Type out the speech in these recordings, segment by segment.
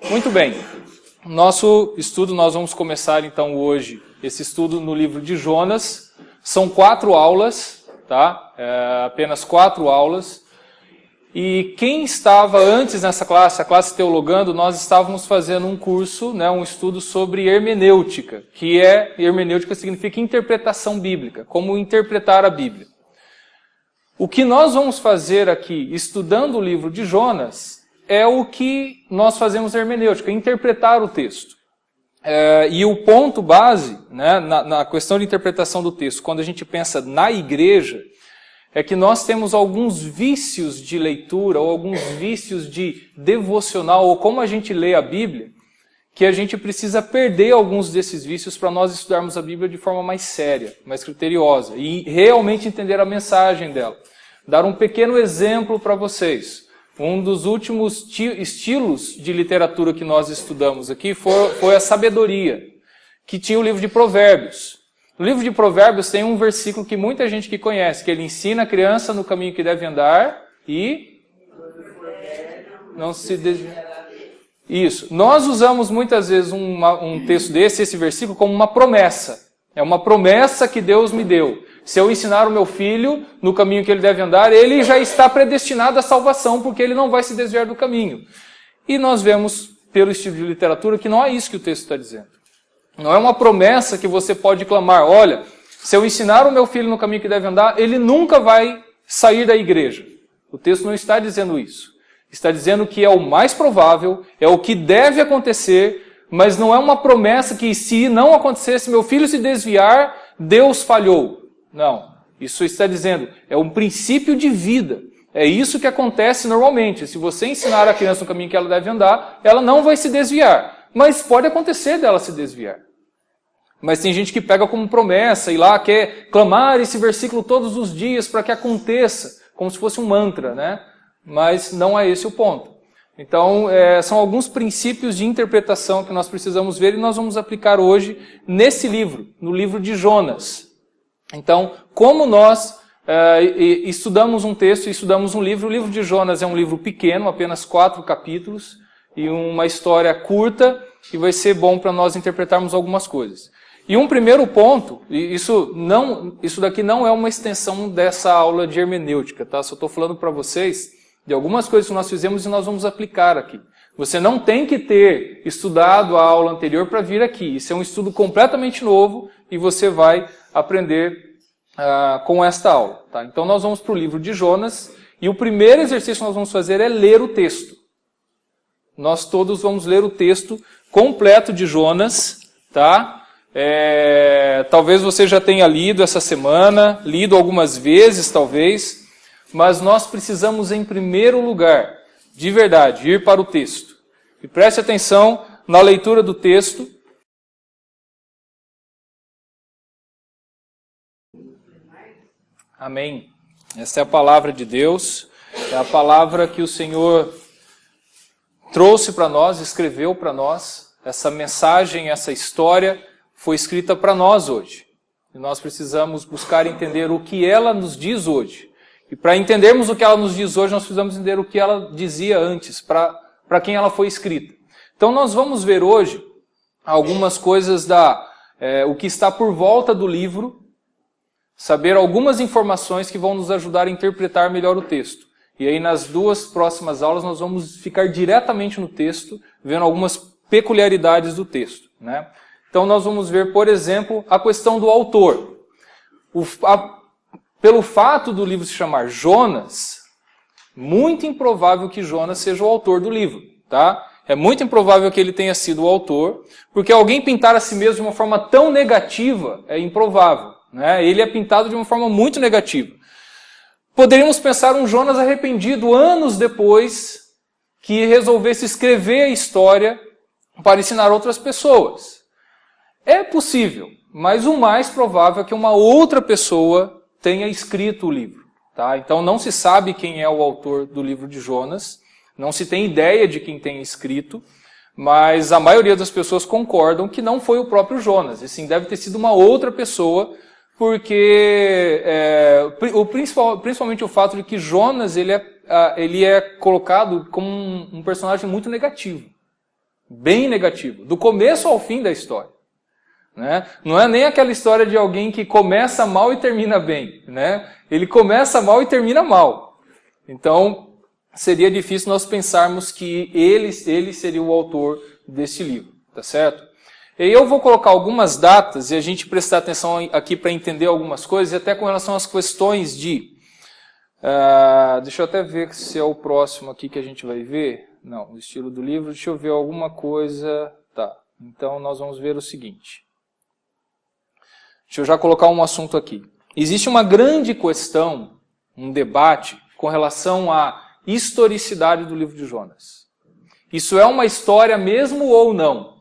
Muito bem. Nosso estudo, nós vamos começar então hoje esse estudo no livro de Jonas. São 4 aulas, tá? Apenas 4 aulas. E quem estava antes nessa classe, a classe Teologando, nós estávamos fazendo um curso, né, um estudo sobre hermenêutica, hermenêutica significa interpretação bíblica, como interpretar a Bíblia. O que nós vamos fazer aqui, estudando o livro de Jonas, é o que nós fazemos na hermenêutica, interpretar o texto. E o ponto base, né, na questão de interpretação do texto, quando a gente pensa na igreja, é que nós temos alguns vícios de leitura, ou alguns vícios de devocional, ou como a gente lê a Bíblia, que a gente precisa perder alguns desses vícios para nós estudarmos a Bíblia de forma mais séria, mais criteriosa, e realmente entender a mensagem dela. Dar um pequeno exemplo para vocês. Um dos últimos estilos de literatura que nós estudamos aqui foi a sabedoria, que tinha o livro de Provérbios. No livro de Provérbios tem um versículo que muita gente que conhece, que ele ensina a criança no caminho que deve andar e não se desviar. Isso. Nós usamos muitas vezes um texto esse versículo, como uma promessa. É uma promessa que Deus me deu. Se eu ensinar o meu filho no caminho que ele deve andar, ele já está predestinado à salvação, porque ele não vai se desviar do caminho. E nós vemos, pelo estilo de literatura, que não é isso que o texto está dizendo. Não é uma promessa que você pode clamar, olha, se eu ensinar o meu filho no caminho que deve andar, ele nunca vai sair da igreja. O texto não está dizendo isso. Está dizendo que é o mais provável, é o que deve acontecer, mas não é uma promessa que se não acontecesse, meu filho se desviar, Deus falhou. Não. Isso está dizendo, é um princípio de vida. É isso que acontece normalmente. Se você ensinar a criança no caminho que ela deve andar, ela não vai se desviar. Mas pode acontecer dela se desviar. Mas tem gente que pega como promessa e lá quer clamar esse versículo todos os dias para que aconteça, como se fosse um mantra, né? Mas não é esse o ponto. Então, são alguns princípios de interpretação que nós precisamos ver e nós vamos aplicar hoje nesse livro, no livro de Jonas. Então, como nós estudamos um texto e estudamos um livro, o livro de Jonas é um livro pequeno, apenas 4 capítulos, e uma história curta, e vai ser bom para nós interpretarmos algumas coisas. E um primeiro ponto, isso daqui não é uma extensão dessa aula de hermenêutica, tá? Só estou falando para vocês de algumas coisas que nós fizemos e nós vamos aplicar aqui. Você não tem que ter estudado a aula anterior para vir aqui. Isso é um estudo completamente novo e você vai aprender com esta aula, tá? Então nós vamos para o livro de Jonas e o primeiro exercício que nós vamos fazer é ler o texto. Nós todos vamos ler o texto completo de Jonas, tá? Talvez você já tenha lido essa semana, lido algumas vezes talvez, mas nós precisamos em primeiro lugar, de verdade, ir para o texto. E preste atenção na leitura do texto. Amém. Essa é a palavra de Deus, é a palavra que o Senhor trouxe para nós, escreveu para nós. Essa mensagem, essa história foi escrita para nós hoje. E nós precisamos buscar entender o que ela nos diz hoje. E para entendermos o que ela nos diz hoje, nós precisamos entender o que ela dizia antes, para quem ela foi escrita. Então nós vamos ver hoje algumas coisas o que está por volta do livro, saber algumas informações que vão nos ajudar a interpretar melhor o texto. E aí nas 2 próximas aulas nós vamos ficar diretamente no texto, vendo algumas peculiaridades do texto, né? Então nós vamos ver, por exemplo, a questão do autor. Pelo fato do livro se chamar Jonas, muito improvável que Jonas seja o autor do livro, tá? É muito improvável que ele tenha sido o autor, porque alguém pintar a si mesmo de uma forma tão negativa é improvável, né? Ele é pintado de uma forma muito negativa. Poderíamos pensar um Jonas arrependido anos depois que resolvesse escrever a história para ensinar outras pessoas. É possível, mas o mais provável é que uma outra pessoa tenha escrito o livro, tá? Então não se sabe quem é o autor do livro de Jonas, não se tem ideia de quem tenha escrito, mas a maioria das pessoas concordam que não foi o próprio Jonas, e sim deve ter sido uma outra pessoa, porque principalmente o fato de que Jonas ele ele é colocado como um personagem muito negativo. Bem negativo. Do começo ao fim da história. Né? Não é nem aquela história de alguém que começa mal e termina bem. Né? Ele começa mal e termina mal. Então, seria difícil nós pensarmos que ele seria o autor deste livro. Tá certo? E eu vou colocar algumas datas e a gente prestar atenção aqui para entender algumas coisas, e até com relação às questões de... deixa eu até ver se é o próximo aqui que a gente vai ver. Não, o estilo do livro. Deixa eu ver alguma coisa. Tá, então nós vamos ver o seguinte. Deixa eu já colocar um assunto aqui. Existe uma grande questão, um debate, com relação à historicidade do livro de Jonas. Isso é uma história mesmo ou não?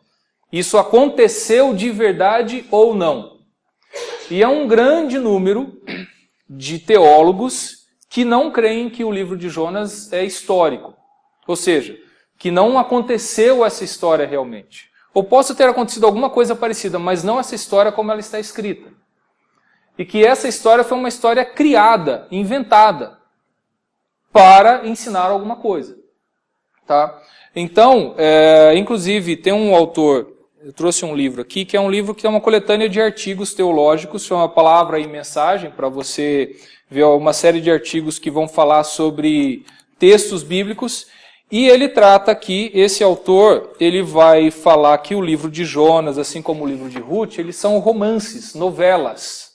Isso aconteceu de verdade ou não? E é um grande número de teólogos que não creem que o livro de Jonas é histórico. Ou seja, que não aconteceu essa história realmente. Ou possa ter acontecido alguma coisa parecida, mas não essa história como ela está escrita. E que essa história foi uma história criada, inventada, para ensinar alguma coisa. Tá? Então, inclusive, tem um autor, eu trouxe um livro aqui, que é um livro que é uma coletânea de artigos teológicos, chama Palavra e Mensagem, para você ver uma série de artigos que vão falar sobre textos bíblicos. E ele trata aqui, esse autor, ele vai falar que o livro de Jonas, assim como o livro de Ruth, eles são romances, novelas.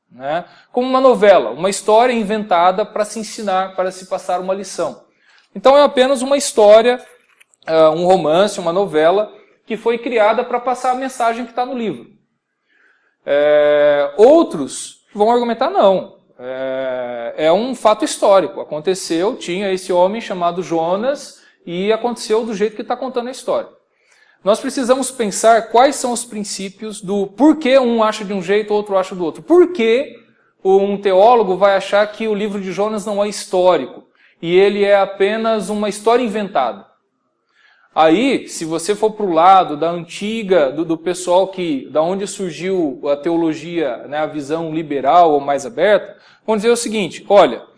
Né? Como uma novela, uma história inventada para se ensinar, para se passar uma lição. Então é apenas uma história, um romance, uma novela, que foi criada para passar a mensagem que está no livro. Outros vão argumentar não. É um fato histórico. Aconteceu, tinha esse homem chamado Jonas, e aconteceu do jeito que está contando a história. Nós precisamos pensar quais são os princípios do porquê um acha de um jeito, outro acha do outro. Por que um teólogo vai achar que o livro de Jonas não é histórico e ele é apenas uma história inventada? Aí, se você for para o lado da antiga, do pessoal da onde surgiu a teologia, né, a visão liberal ou mais aberta, vão dizer o seguinte: olha,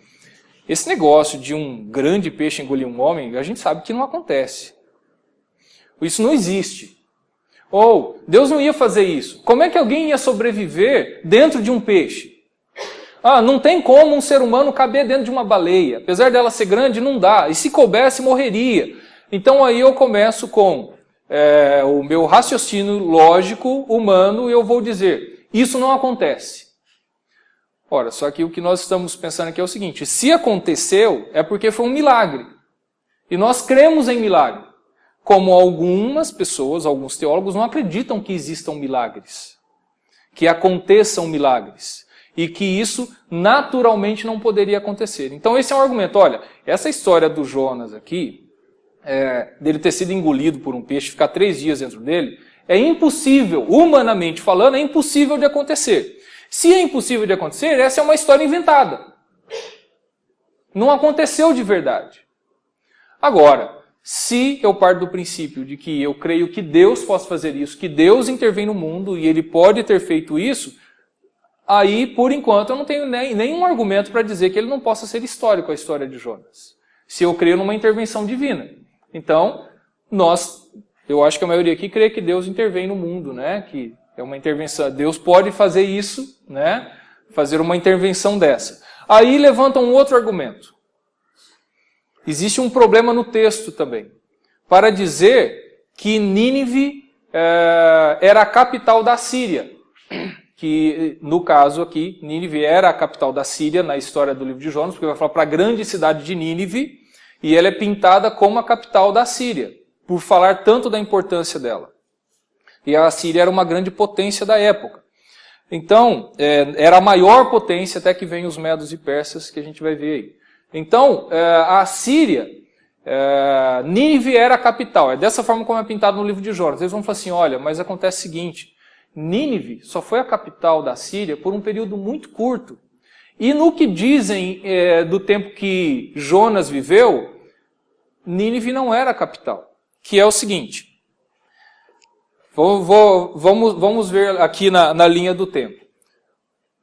esse negócio de um grande peixe engolir um homem, a gente sabe que não acontece. Isso não existe. Ou, Deus não ia fazer isso. Como é que alguém ia sobreviver dentro de um peixe? Não tem como um ser humano caber dentro de uma baleia. Apesar dela ser grande, não dá. E se coubesse, morreria. Então aí eu começo com o meu raciocínio lógico, humano, e eu vou dizer, isso não acontece. Ora, só que o que nós estamos pensando aqui é o seguinte: se aconteceu, é porque foi um milagre. E nós cremos em milagre. Como algumas pessoas, alguns teólogos, não acreditam que existam milagres. Que aconteçam milagres. E que isso naturalmente não poderia acontecer. Então esse é um argumento. Olha, essa história do Jonas aqui, dele ter sido engolido por um peixe, ficar 3 dias dentro dele, é impossível, humanamente falando, é impossível de acontecer. Se é impossível de acontecer, essa é uma história inventada. Não aconteceu de verdade. Agora, se eu parto do princípio de que eu creio que Deus possa fazer isso, que Deus intervém no mundo e Ele pode ter feito isso, aí, por enquanto, eu não tenho nenhum argumento para dizer que ele não possa ser histórico, a história de Jonas. Se eu creio numa intervenção divina. Então, eu acho que a maioria aqui crê que Deus intervém no mundo, né? Que é uma intervenção. Deus pode fazer isso, né? Fazer uma intervenção dessa. Aí levanta um outro argumento. Existe um problema no texto também. Para dizer que Nínive era a capital da Síria. Que, no caso aqui, Nínive era a capital da Síria na história do livro de Jonas, porque vai falar para a grande cidade de Nínive, e ela é pintada como a capital da Síria, por falar tanto da importância dela. E a Síria era uma grande potência da época. Então, era a maior potência até que vem os medos e persas, que a gente vai ver aí. Então, a Síria, Nínive era a capital. É dessa forma como é pintado no livro de Jonas. Eles vão falar assim, olha, mas acontece o seguinte, Nínive só foi a capital da Síria por um período muito curto. E no que dizem do tempo que Jonas viveu, Nínive não era a capital. Que é o seguinte, vamos ver aqui na linha do tempo.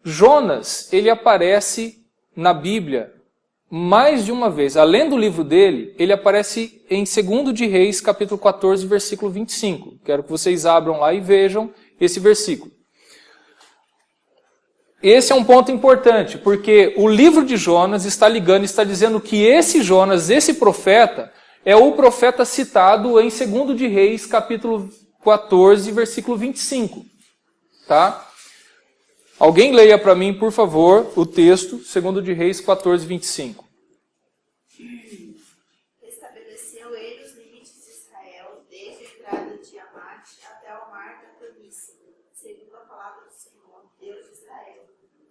Jonas, ele aparece na Bíblia mais de uma vez. Além do livro dele, ele aparece em 2 de Reis, capítulo 14, versículo 25. Quero que vocês abram lá e vejam esse versículo. Esse é um ponto importante, porque o livro de Jonas está ligando, está dizendo que esse Jonas, esse profeta, é o profeta citado em 2 de Reis, capítulo 14, versículo 25. Tá? Alguém leia para mim, por favor, o texto, 2 de Reis 14, 25. Estabeleceu ele os limites de Israel, desde a entrada de Amate até o mar da planície, segundo a palavra do Senhor, Deus de Israel,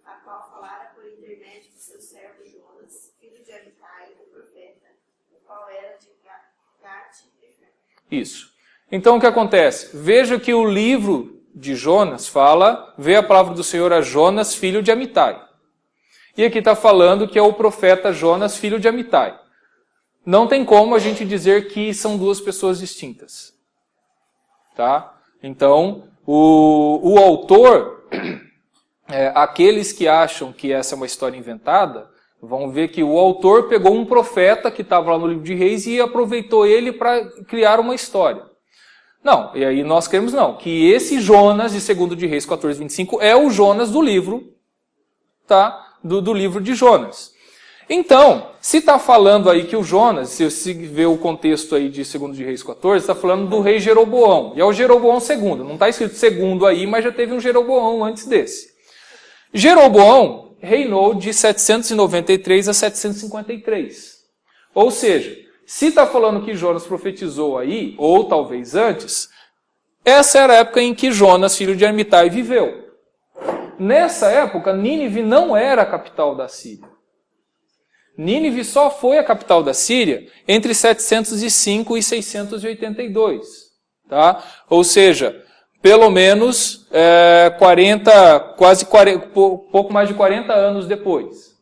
a qual falara por intermédio de seu servo Jonas, filho de Amitai, o profeta, o qual era de Gate-Efraim. Isso. Então o que acontece? Veja que o livro de Jonas fala, vê a palavra do Senhor a Jonas, filho de Amitai. E aqui está falando que é o profeta Jonas, filho de Amitai. Não tem como a gente dizer que são duas pessoas distintas. Tá? Então, o autor, aqueles que acham que essa é uma história inventada, vão ver que o autor pegou um profeta que estava lá no livro de Reis e aproveitou ele para criar uma história. Não, e aí nós queremos não, que esse Jonas de 2 de Reis 14, 25 é o Jonas do livro, tá? Do livro de Jonas. Então, se está falando aí que o Jonas, se você vê o contexto aí de 2 de Reis 14, está falando do rei Jeroboão, e é o Jeroboão II, não está escrito segundo aí, mas já teve um Jeroboão antes desse. Jeroboão reinou de 793 a 753, ou seja, se está falando que Jonas profetizou aí, ou talvez antes, essa era a época em que Jonas, filho de Amitai, viveu. Nessa época, Nínive não era a capital da Síria. Nínive só foi a capital da Síria entre 705 e 682. Tá? Ou seja, pelo menos pouco mais de 40 anos depois.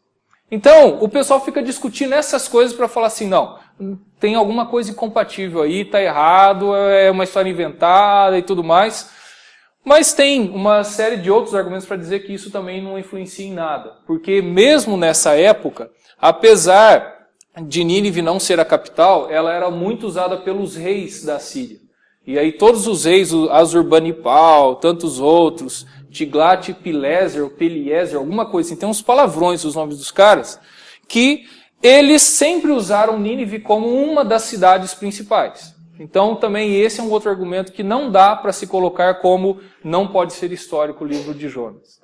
Então, o pessoal fica discutindo essas coisas para falar assim, não, tem alguma coisa incompatível aí, está errado, é uma história inventada e tudo mais. Mas tem uma série de outros argumentos para dizer que isso também não influencia em nada. Porque mesmo nessa época, apesar de Nínive não ser a capital, ela era muito usada pelos reis da Síria. E aí todos os reis, Assurbanipal, tantos outros, Tiglat-Pileser, ou Peliezer, alguma coisa assim, tem uns palavrões os nomes dos caras, que eles sempre usaram Nínive como uma das cidades principais. Então também esse é um outro argumento que não dá para se colocar como não pode ser histórico o livro de Jonas.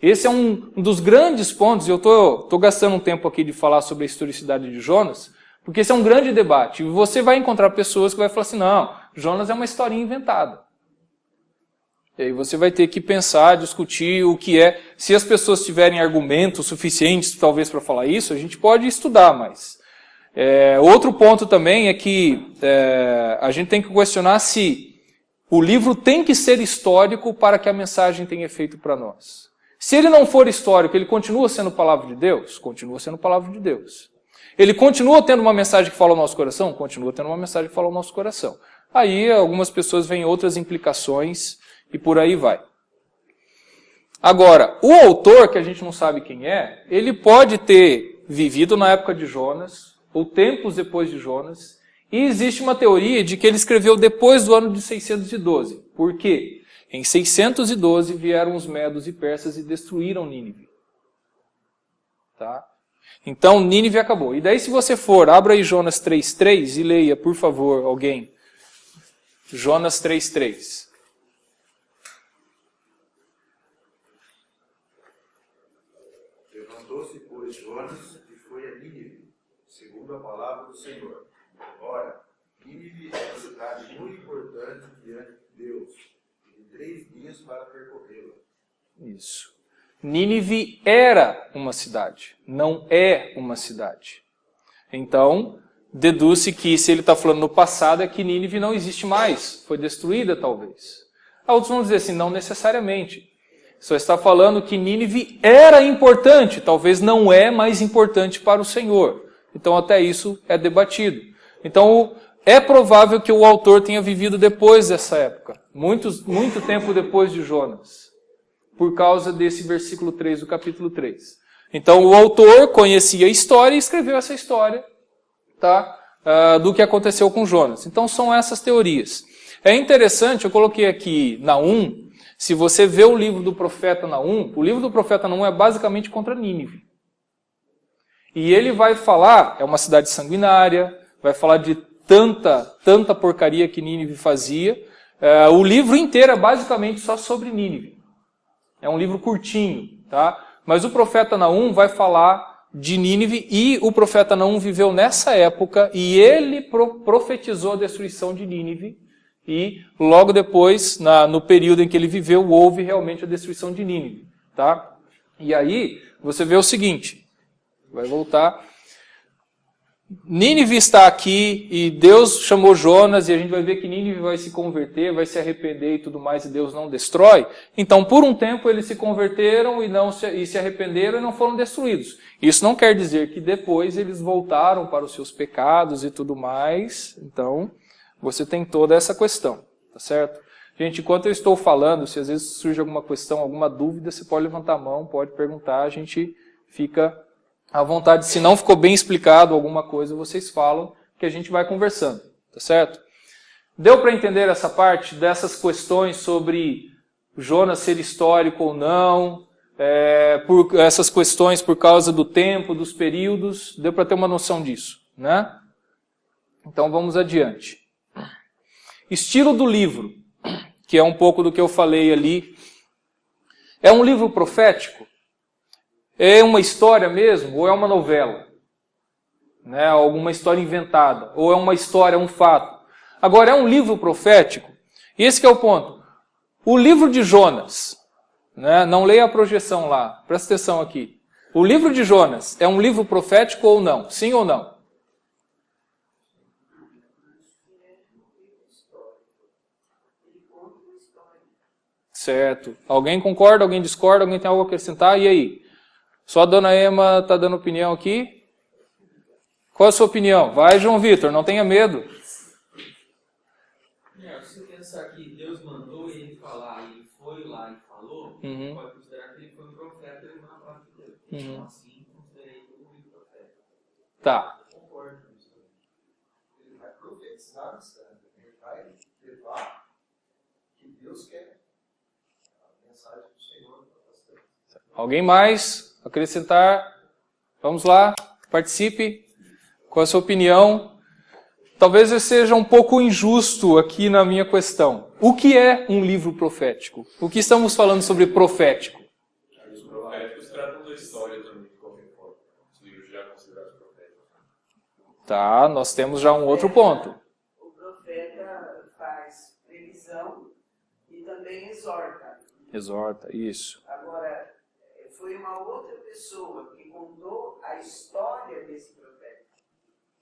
Esse é um dos grandes pontos, e eu estou gastando um tempo aqui de falar sobre a historicidade de Jonas, porque esse é um grande debate. E você vai encontrar pessoas que vão falar assim, não, Jonas é uma historinha inventada. E aí você vai ter que pensar, discutir o que é. Se as pessoas tiverem argumentos suficientes, talvez, para falar isso, a gente pode estudar, mas... outro ponto também é que a gente tem que questionar se o livro tem que ser histórico para que a mensagem tenha efeito para nós. Se ele não for histórico, ele continua sendo palavra de Deus? Continua sendo palavra de Deus. Ele continua tendo uma mensagem que fala ao nosso coração? Continua tendo uma mensagem que fala ao nosso coração. Aí algumas pessoas veem outras implicações e por aí vai. Agora, o autor, que a gente não sabe quem é, ele pode ter vivido na época de Jonas, ou tempos depois de Jonas, e existe uma teoria de que ele escreveu depois do ano de 612. Por quê? Em 612 vieram os medos e persas e destruíram Nínive. Tá? Então Nínive acabou. E daí se você for, abra aí Jonas 3:3 e leia, por favor, alguém. Jonas 3:3. Levantou-se, pois, Jonas e foi a Nínive, segundo a palavra do Senhor. Ora, Nínive é uma cidade muito importante diante de Deus, e de 3 dias para percorrê-la. Isso. Nínive era uma cidade, não é uma cidade. Então, deduz-se que se ele está falando no passado é que Nínive não existe mais, foi destruída talvez. Outros vão dizer assim, não necessariamente. Só está falando que Nínive era importante, talvez não é mais importante para o Senhor. Então até isso é debatido. Então é provável que o autor tenha vivido depois dessa época, muito tempo depois de Jonas, por causa desse versículo 3 do capítulo 3. Então o autor conhecia a história e escreveu essa história, tá? Do que aconteceu com Jonas. Então são essas teorias. É interessante, eu coloquei aqui Naum. Se você vê o livro do profeta Naum, o livro do profeta Naum é basicamente contra Nínive. E ele vai falar, é uma cidade sanguinária, vai falar de tanta porcaria que Nínive fazia. O livro inteiro é basicamente só sobre Nínive. É um livro curtinho, tá? Mas o profeta Naum vai falar de Nínive e o profeta Naum viveu nessa época e ele profetizou a destruição de Nínive. E logo depois, no período em que ele viveu, houve realmente a destruição de Nínive. Tá? E aí, você vê o seguinte, vai voltar. Nínive está aqui e Deus chamou Jonas e a gente vai ver que Nínive vai se converter, vai se arrepender e tudo mais e Deus não destrói. Então, por um tempo eles se converteram e se arrependeram e não foram destruídos. Isso não quer dizer que depois eles voltaram para os seus pecados e tudo mais. Então, você tem toda essa questão, tá certo? Gente, enquanto eu estou falando, se às vezes surge alguma questão, alguma dúvida, você pode levantar a mão, pode perguntar, a gente fica à vontade. Se não ficou bem explicado alguma coisa, vocês falam que a gente vai conversando, tá certo? Deu para entender essa parte dessas questões sobre Jonas ser histórico ou não, por essas questões por causa do tempo, dos períodos, deu para ter uma noção disso, né? Então vamos adiante. Estilo do livro, que é um pouco do que eu falei ali. É um livro profético? É uma história mesmo? Ou é uma novela? Né? Alguma história inventada? Ou é uma história, um fato? Agora, é um livro profético? E esse que é o ponto. O livro de Jonas, né? Não leia a projeção lá, presta atenção aqui. O livro de Jonas é um livro profético ou não? Sim ou não? Certo. Alguém concorda, alguém discorda, alguém tem algo a acrescentar? E aí? Só a dona Ema está dando opinião aqui? Qual a sua opinião? Vai, João Vitor, não tenha medo. Se você pensar que Deus mandou ele falar e ele foi lá e falou, pode considerar que ele foi um profeta e uma palavra de Deus. Então, assim, considerei ele um profeta. Tá. Concordo com isso. Ele vai profetizar, ele vai levar o que Deus quer. Alguém mais? Acrescentar? Vamos lá, participe. Qual é a sua opinião? Talvez eu seja um pouco injusto aqui na minha questão. O que é um livro profético? O que estamos falando sobre profético? Os proféticos tratam da história também, de qualquer forma. Os livros já considerados proféticos. Tá, nós temos já um outro ponto. O profeta faz previsão e também exorta. Exorta, isso. Agora, foi uma outra pessoa que contou a história desse profeta.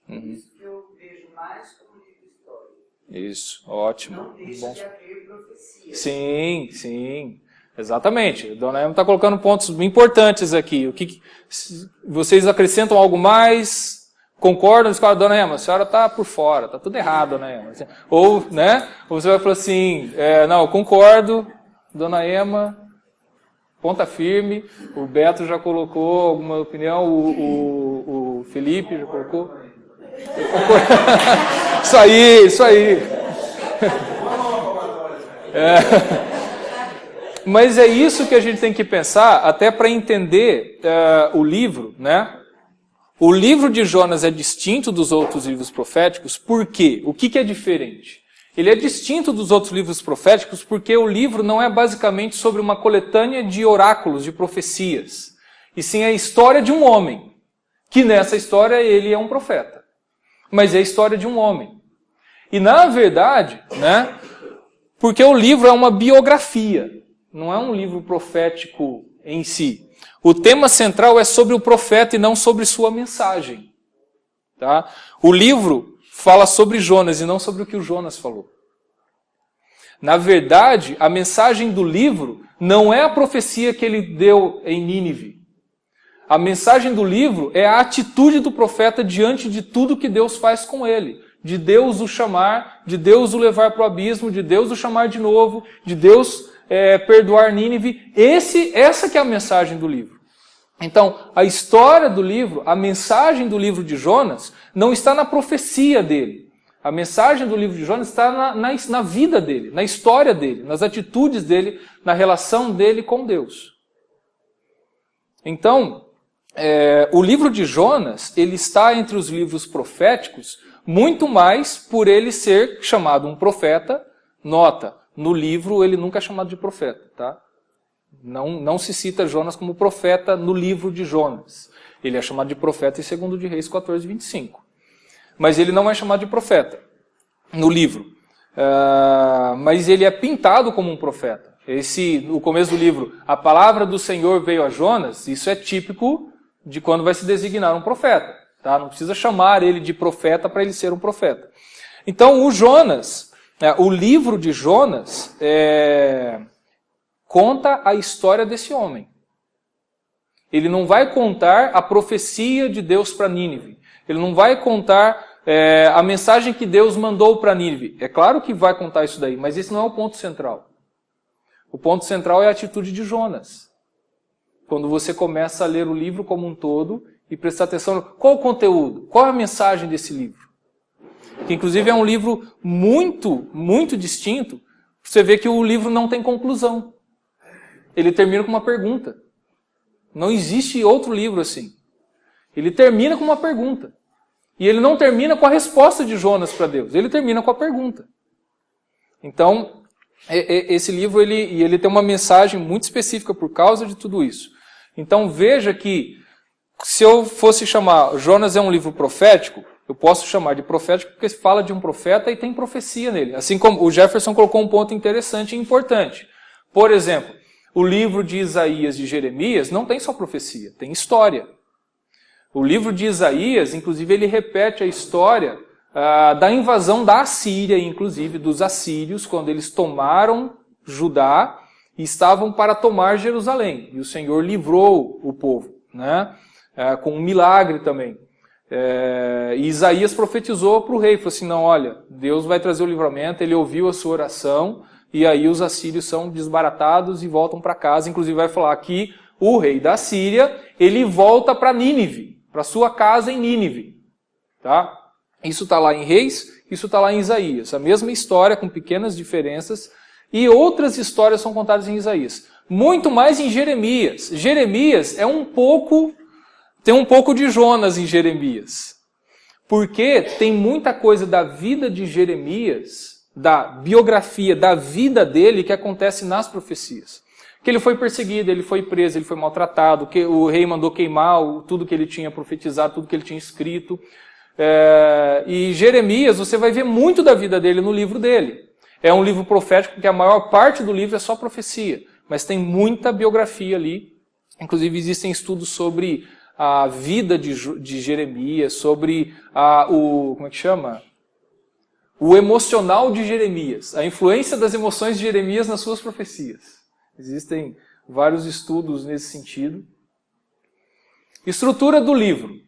Isso que eu vejo mais como livro histórico. Isso, ótimo. Não deixa de haver profecia. Sim, sim. Exatamente. A dona Ema está colocando pontos importantes aqui. Vocês acrescentam algo mais? Concordam? Discordam? Dona Ema, a senhora está por fora, está tudo errado, Dona Ema. Ou, né? Ou você vai falar assim, não, eu concordo, Dona Ema, ponta firme. O Beto já colocou alguma opinião, o Felipe já colocou. Isso aí. Mas é isso que a gente tem que pensar, até para entender o livro, né? O livro de Jonas é distinto dos outros livros proféticos, por quê? O que é diferente? Ele é distinto dos outros livros proféticos porque o livro não é basicamente sobre uma coletânea de oráculos, de profecias, e sim a história de um homem, que nessa história ele é um profeta. Mas é a história de um homem. E na verdade, né, porque o livro é uma biografia, não é um livro profético em si. O tema central é sobre o profeta e não sobre sua mensagem. Tá? O livro fala sobre Jonas e não sobre o que o Jonas falou. Na verdade, a mensagem do livro não é a profecia que ele deu em Nínive. A mensagem do livro é a atitude do profeta diante de tudo que Deus faz com ele. De Deus o chamar, de Deus o levar para o abismo, de Deus o chamar de novo, de Deus perdoar Nínive. Essa que é a mensagem do livro. Então, a história do livro, a mensagem do livro de Jonas, não está na profecia dele. A mensagem do livro de Jonas está na vida dele, na história dele, nas atitudes dele, na relação dele com Deus. Então, o livro de Jonas, ele está entre os livros proféticos, muito mais por ele ser chamado um profeta. Nota, no livro ele nunca é chamado de profeta, tá? Não se cita Jonas como profeta no livro de Jonas. Ele é chamado de profeta em 2 de Reis 14, 25. Mas ele não é chamado de profeta no livro. Mas ele é pintado como um profeta. No começo do livro, a palavra do Senhor veio a Jonas, isso é típico de quando vai se designar um profeta. Tá? Não precisa chamar ele de profeta para ele ser um profeta. Então, o Jonas, o livro de Jonas, conta a história desse homem. Ele não vai contar a profecia de Deus para Nínive. Ele não vai contar a mensagem que Deus mandou para Nínive. É claro que vai contar isso daí, mas esse não é o ponto central. O ponto central é a atitude de Jonas. Quando você começa a ler o livro como um todo e prestar atenção, qual o conteúdo? Qual é a mensagem desse livro? Que inclusive é um livro muito, muito distinto. Você vê que o livro não tem conclusão. Ele termina com uma pergunta. Não existe outro livro assim. Ele termina com uma pergunta. E ele não termina com a resposta de Jonas para Deus. Ele termina com a pergunta. Então, esse livro ele tem uma mensagem muito específica por causa de tudo isso. Então veja que, se eu fosse chamar Jonas é um livro profético, eu posso chamar de profético porque fala de um profeta e tem profecia nele. Assim como o Jefferson colocou um ponto interessante e importante. Por exemplo, o livro de Isaías e de Jeremias não tem só profecia, tem história. O livro de Isaías, inclusive, ele repete a história da invasão da Assíria, inclusive dos assírios, quando eles tomaram Judá e estavam para tomar Jerusalém. E o Senhor livrou o povo, né? Com um milagre também. E Isaías profetizou para o rei, falou assim, não, olha, Deus vai trazer o livramento, ele ouviu a sua oração, e aí os assírios são desbaratados e voltam para casa. Inclusive vai falar que o rei da Síria, ele volta para Nínive, para sua casa em Nínive. Tá? Isso está lá em Reis, isso está lá em Isaías. A mesma história, com pequenas diferenças, e outras histórias são contadas em Isaías. Muito mais em Jeremias. Jeremias tem um pouco de Jonas em Jeremias. Porque tem muita coisa da vida de Jeremias, da biografia, da vida dele, que acontece nas profecias. Que ele foi perseguido, ele foi preso, ele foi maltratado, que o rei mandou queimar tudo que ele tinha profetizado, tudo que ele tinha escrito. E Jeremias, você vai ver muito da vida dele no livro dele. É um livro profético, porque a maior parte do livro é só profecia. Mas tem muita biografia ali. Inclusive existem estudos sobre a vida de Jeremias, sobre como é que chama? O emocional de Jeremias, a influência das emoções de Jeremias nas suas profecias. Existem vários estudos nesse sentido. Estrutura do livro.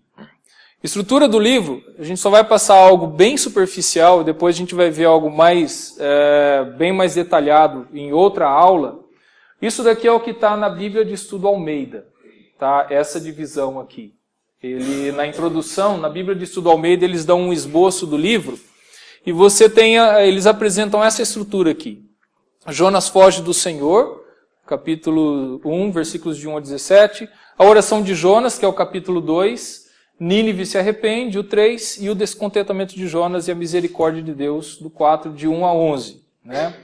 Estrutura do livro, a gente só vai passar algo bem superficial, depois a gente vai ver algo bem mais detalhado em outra aula. Isso daqui é o que está na Bíblia de Estudo Almeida, tá? Essa divisão aqui. Na introdução, na Bíblia de Estudo Almeida, eles dão um esboço do livro, e eles apresentam essa estrutura aqui. Jonas foge do Senhor, capítulo 1, versículos de 1 a 17. A oração de Jonas, que é o capítulo 2. Nínive se arrepende, o 3. E o descontentamento de Jonas e a misericórdia de Deus, do 4, de 1 a 11. Né?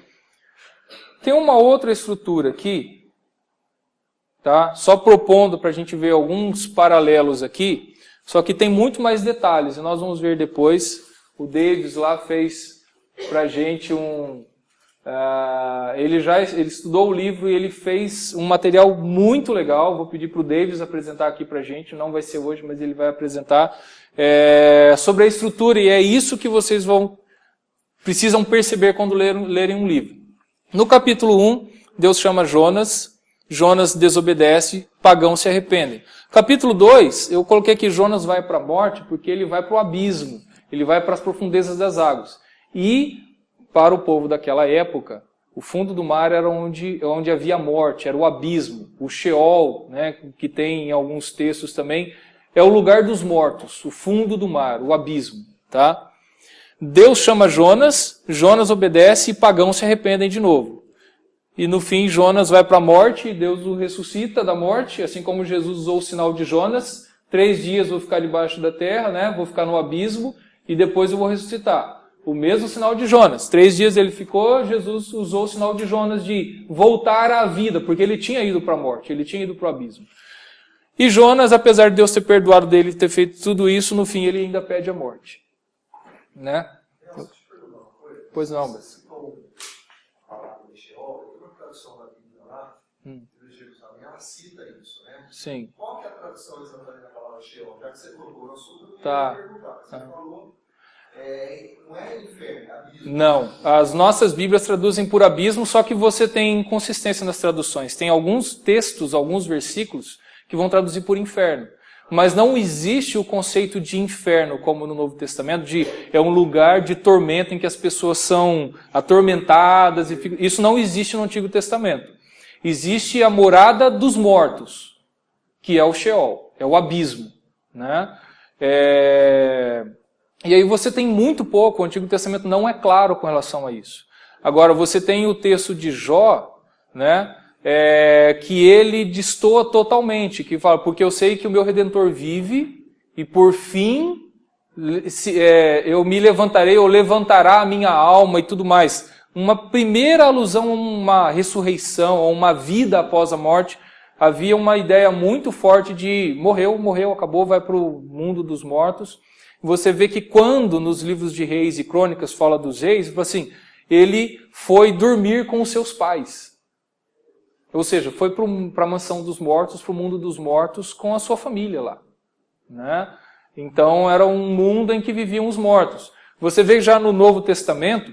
Tem uma outra estrutura aqui, tá? Só propondo para a gente ver alguns paralelos aqui, só que tem muito mais detalhes, e nós vamos ver depois. O Davis lá fez para a gente ele estudou o livro e ele fez um material muito legal. Vou pedir para o Davis apresentar aqui para a gente, não vai ser hoje, mas ele vai apresentar sobre a estrutura, e é isso que vocês precisam perceber quando lerem um livro. No capítulo 1, Deus chama Jonas, Jonas desobedece, pagãos se arrependem. Capítulo 2, eu coloquei que Jonas vai para a morte porque ele vai para o abismo. Ele vai para as profundezas das águas. E, para o povo daquela época, O fundo do mar era onde havia morte, era o abismo. O Sheol, né, que tem em alguns textos também, é o lugar dos mortos, o fundo do mar, o abismo. Tá? Deus chama Jonas, Jonas obedece e pagãos se arrependem de novo. E no fim Jonas vai para a morte, e Deus o ressuscita da morte, assim como Jesus usou o sinal de Jonas. 3 dias vou ficar debaixo da terra, né, vou ficar no abismo, e depois eu vou ressuscitar. O mesmo sinal de Jonas. 3 dias ele ficou, Jesus usou o sinal de Jonas de voltar à vida, porque ele tinha ido para a morte, ele tinha ido para o abismo. E Jonas, apesar de Deus ter perdoado dele e ter feito tudo isso, no fim ele ainda pede a morte. Né? Pois não, mas... Ela cita isso, né? Sim. Qual que é a tradução exatamente da palavra Sheol? Já que você colocou no assunto, eu não Tá. ia perguntar. Você falou, não é inferno, é abismo. Não, as nossas Bíblias traduzem por abismo, só que você tem inconsistência nas traduções. Tem alguns textos, alguns versículos que vão traduzir por inferno. Mas não existe o conceito de inferno, como no Novo Testamento, é um lugar de tormento em que as pessoas são atormentadas. Isso não existe no Antigo Testamento. Existe a morada dos mortos, que é o Sheol, é o abismo. Né? E aí você tem muito pouco, o Antigo Testamento não é claro com relação a isso. Agora, você tem o texto de Jó, né, que ele destoa totalmente, que fala, porque eu sei que o meu Redentor vive, e por fim eu me levantarei, ou levantará a minha alma e tudo mais. Uma primeira alusão a uma ressurreição, a uma vida após a morte. Havia uma ideia muito forte de morreu, acabou, vai para o mundo dos mortos. Você vê que quando nos livros de Reis e Crônicas fala dos reis, assim, ele foi dormir com os seus pais. Ou seja, foi para a mansão dos mortos, para o mundo dos mortos, com a sua família lá. Né? Então era um mundo em que viviam os mortos. Você vê já no Novo Testamento,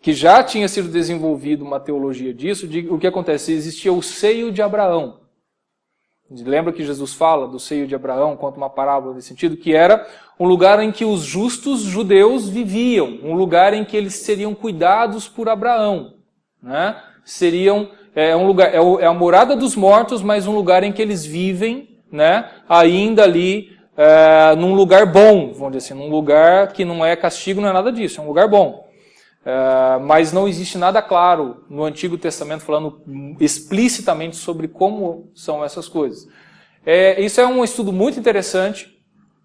que já tinha sido desenvolvido uma teologia disso, o que acontece? Existia o seio de Abraão. Lembra que Jesus fala do seio de Abraão, conta uma parábola nesse sentido, que era um lugar em que os justos judeus viviam, um lugar em que eles seriam cuidados por Abraão. Né? Seriam um lugar, é a morada dos mortos, mas um lugar em que eles vivem, né? Ainda ali num lugar bom, vamos dizer assim, num lugar que não é castigo, não é nada disso, é um lugar bom. Mas não existe nada claro no Antigo Testamento falando explicitamente sobre como são essas coisas. Isso é um estudo muito interessante.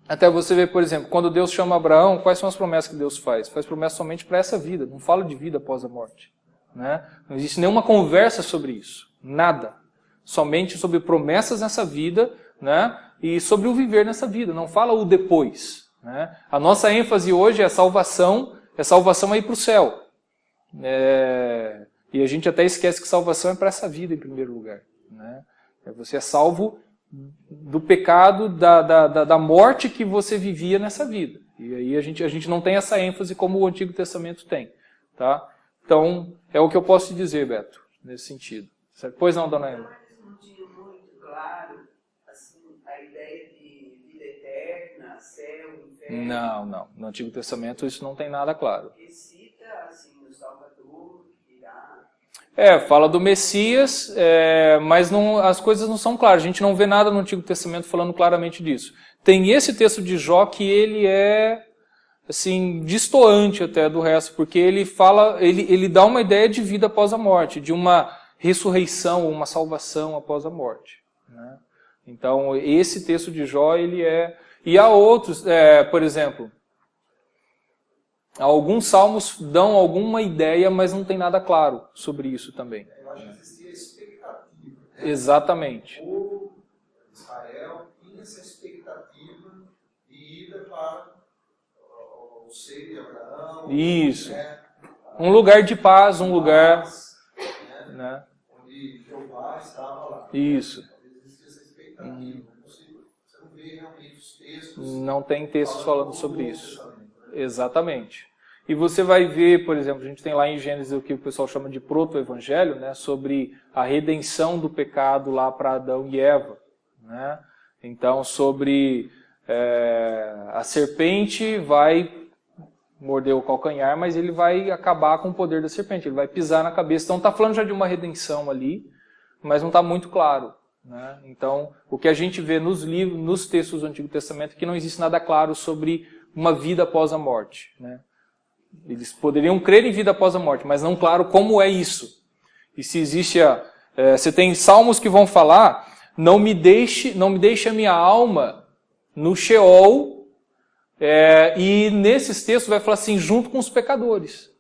Até você ver, por exemplo, quando Deus chama Abraão, quais são as promessas que Deus faz? Faz promessas somente para essa vida, não fala de vida após a morte. Né? Não existe nenhuma conversa sobre isso, nada. Somente sobre promessas nessa vida, né? E sobre o viver nessa vida, não fala o depois. Né? A nossa ênfase hoje é salvação ir para o céu. E a gente até esquece que salvação é para essa vida em primeiro lugar. Né? Você é salvo do pecado, da morte que você vivia nessa vida. E aí a gente não tem essa ênfase como o Antigo Testamento tem. Tá? Então, é o que eu posso te dizer, Beto, nesse sentido. Certo? Pois não, dona Emma? Não tinha muito claro assim, a ideia de vida eterna, céu, inferno. Não. No Antigo Testamento isso não tem nada claro. Porque cita assim, o Salvador, que irá... Fala do Messias, mas as coisas não são claras. A gente não vê nada no Antigo Testamento falando claramente disso. Tem esse texto de Jó que ele é assim, destoante até do resto, porque ele dá uma ideia de vida após a morte, de uma ressurreição, uma salvação após a morte. Né? Então, esse texto de Jó, ele é... E há outros, por exemplo, alguns salmos dão alguma ideia, mas não tem nada claro sobre isso também. Eu acho que existia expectativa. Né? Exatamente. O Israel tinha essa expectativa de ida para o seio de Abraão. Isso. Né? Um lugar de paz, um lugar... Né? Onde Jeová estava lá. Isso. Existia essa expectativa. Você não vê realmente os textos. Não tem textos falando sobre isso. Exatamente. E você vai ver, por exemplo, a gente tem lá em Gênesis o que o pessoal chama de proto-evangelho, né, sobre a redenção do pecado lá para Adão e Eva. Né? Então, sobre a serpente vai morder o calcanhar, mas ele vai acabar com o poder da serpente, ele vai pisar na cabeça. Então está falando já de uma redenção ali, mas não está muito claro, né? Então, o que a gente vê nos livros, nos textos do Antigo Testamento, é que não existe nada claro sobre uma vida após a morte, né? Eles poderiam crer em vida após a morte, mas não claro como é isso. E se existe você tem salmos que vão falar, não me deixe a minha alma no Sheol, e nesses textos vai falar assim, junto com os pecadores.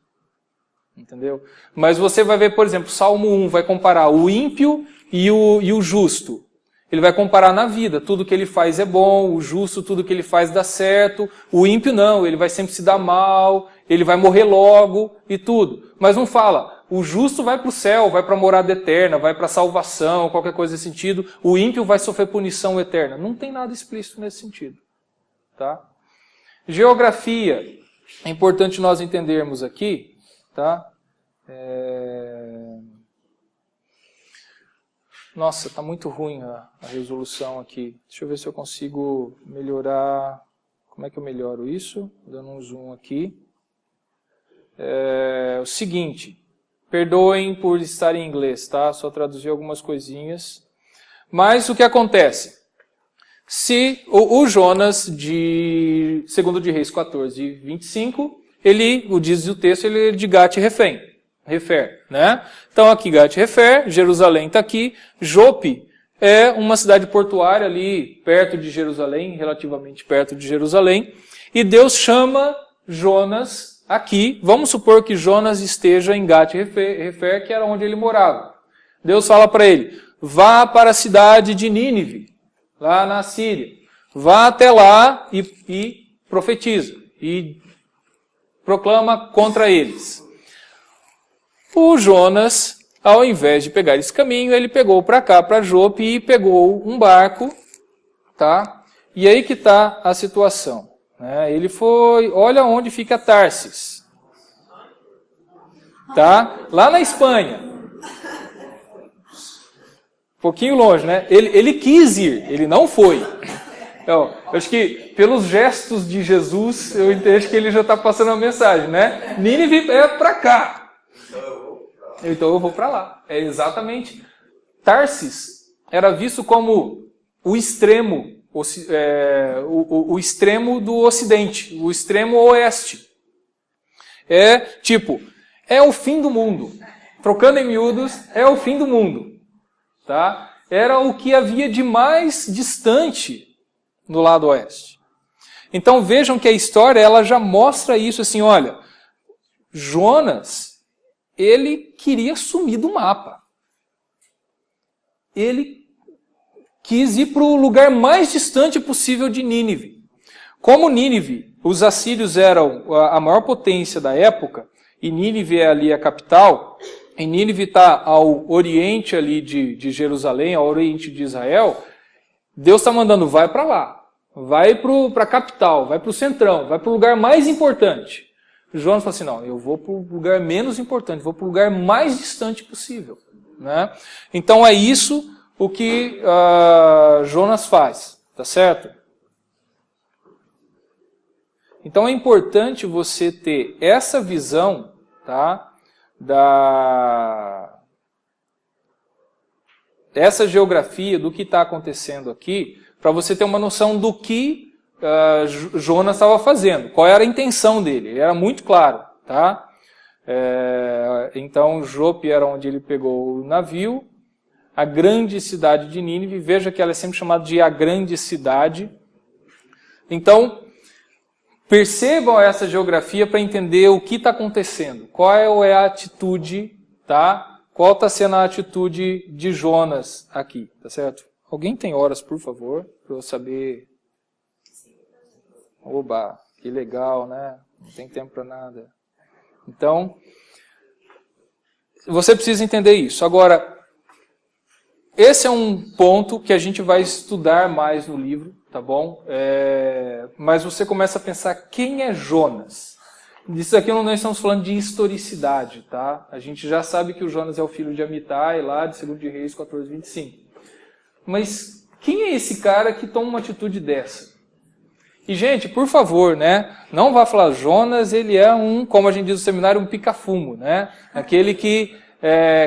Entendeu? Mas você vai ver, por exemplo, Salmo 1 vai comparar o ímpio e o justo. Ele vai comparar na vida, tudo que ele faz é bom, o justo, tudo que ele faz dá certo, o ímpio não, ele vai sempre se dar mal, ele vai morrer logo e tudo. Mas não fala, o justo vai para o céu, vai para a morada eterna, vai para a salvação, qualquer coisa nesse sentido, o ímpio vai sofrer punição eterna. Não tem nada explícito nesse sentido. Tá? Geografia, é importante nós entendermos aqui, tá? Nossa, está muito ruim a resolução aqui. Deixa eu ver se eu consigo melhorar. Como é que eu melhoro isso? Dando um zoom aqui. O seguinte, perdoem por estar em inglês, tá? Só traduzir algumas coisinhas. Mas o que acontece? Se o Jonas, de 2 de Reis 14, 25, diz o texto, ele é de Gat-Hefer, né? Então aqui Gat-Hefer, Jerusalém está aqui, Jope é uma cidade portuária ali perto de Jerusalém, relativamente perto de Jerusalém, e Deus chama Jonas aqui, vamos supor que Jonas esteja em Gat-Hefer, que era onde ele morava. Deus fala para ele, vá para a cidade de Nínive, lá na Síria, vá até lá e profetiza, e proclama contra eles. O Jonas, ao invés de pegar esse caminho, ele pegou para cá, para Jope, e pegou um barco, tá? E aí que está a situação, né? Ele foi, olha onde fica Tarsis, tá? Lá na Espanha. Um pouquinho longe, né? Ele quis ir, ele não foi. Eu acho que pelos gestos de Jesus, eu entendo que ele já está passando a mensagem, né? Nínive é para cá. Então eu vou para lá. É exatamente. Tarsis era visto como o extremo, o extremo do Ocidente, o extremo Oeste. É o fim do mundo. Trocando em miúdos, é o fim do mundo. Tá? Era o que havia de mais distante no lado Oeste. Então vejam que a história ela já mostra isso assim, olha, Jonas, ele queria sumir do mapa. Ele quis ir para o lugar mais distante possível de Nínive. Como Nínive, os assírios eram a maior potência da época, e Nínive é ali a capital, e Nínive está ao oriente ali de Jerusalém, ao oriente de Israel, Deus está mandando, vai para lá, vai para a capital, vai para o centrão, vai para o lugar mais importante. Jonas falou assim, não, eu vou para o lugar menos importante, vou para o lugar mais distante possível. Né? Então é isso o que Jonas faz, tá certo? Então é importante você ter essa visão, tá, dessa geografia, do que está acontecendo aqui, para você ter uma noção do que Jonas estava fazendo, qual era a intenção dele, ele era muito claro, tá? Então Jope era onde ele pegou o navio, a grande cidade de Nínive, veja que ela é sempre chamada de a grande cidade. Então, percebam essa geografia para entender o que está acontecendo, qual é a atitude, tá? Qual está sendo a atitude de Jonas aqui, tá certo? Alguém tem horas, por favor, para eu saber... Oba, que legal, né? Não tem tempo para nada. Então, você precisa entender isso. Agora, esse é um ponto que a gente vai estudar mais no livro, tá bom? Mas você começa a pensar, quem é Jonas? Isso aqui nós estamos falando de historicidade, tá? A gente já sabe que o Jonas é o filho de Amitai, lá de 2 de Reis 14, 25. Mas quem é esse cara que toma uma atitude dessa? E, gente, por favor, né? Não vá falar, Jonas, ele é como a gente diz no seminário, um pica-fumo, né? Aquele que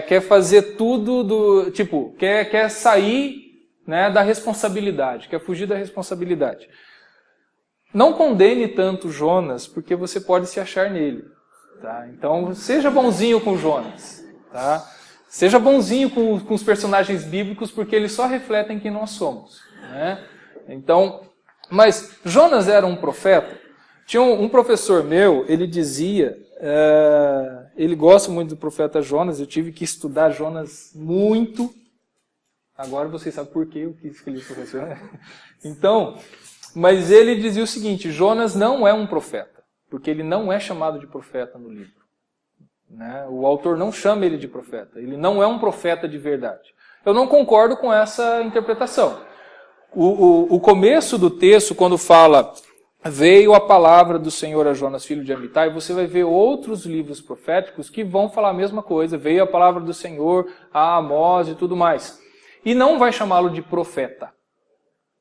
quer fazer tudo quer sair, né, da responsabilidade, quer fugir da responsabilidade. Não condene tanto Jonas, porque você pode se achar nele. Tá? Então, seja bonzinho com Jonas. Tá? Seja bonzinho com os personagens bíblicos, porque eles só refletem quem nós somos. Né? Então, mas Jonas era um profeta. Tinha um professor meu, ele dizia, ele gosta muito do profeta Jonas, eu tive que estudar Jonas muito. Agora vocês sabem por que eu quis escolher o professor. Né? Então, mas ele dizia o seguinte, Jonas não é um profeta, porque ele não é chamado de profeta no livro. Né? O autor não chama ele de profeta, ele não é um profeta de verdade. Eu não concordo com essa interpretação. O começo do texto, quando fala, veio a palavra do Senhor a Jonas, filho de Amitai, você vai ver outros livros proféticos que vão falar a mesma coisa, veio a palavra do Senhor a Amós e tudo mais. E não vai chamá-lo de profeta.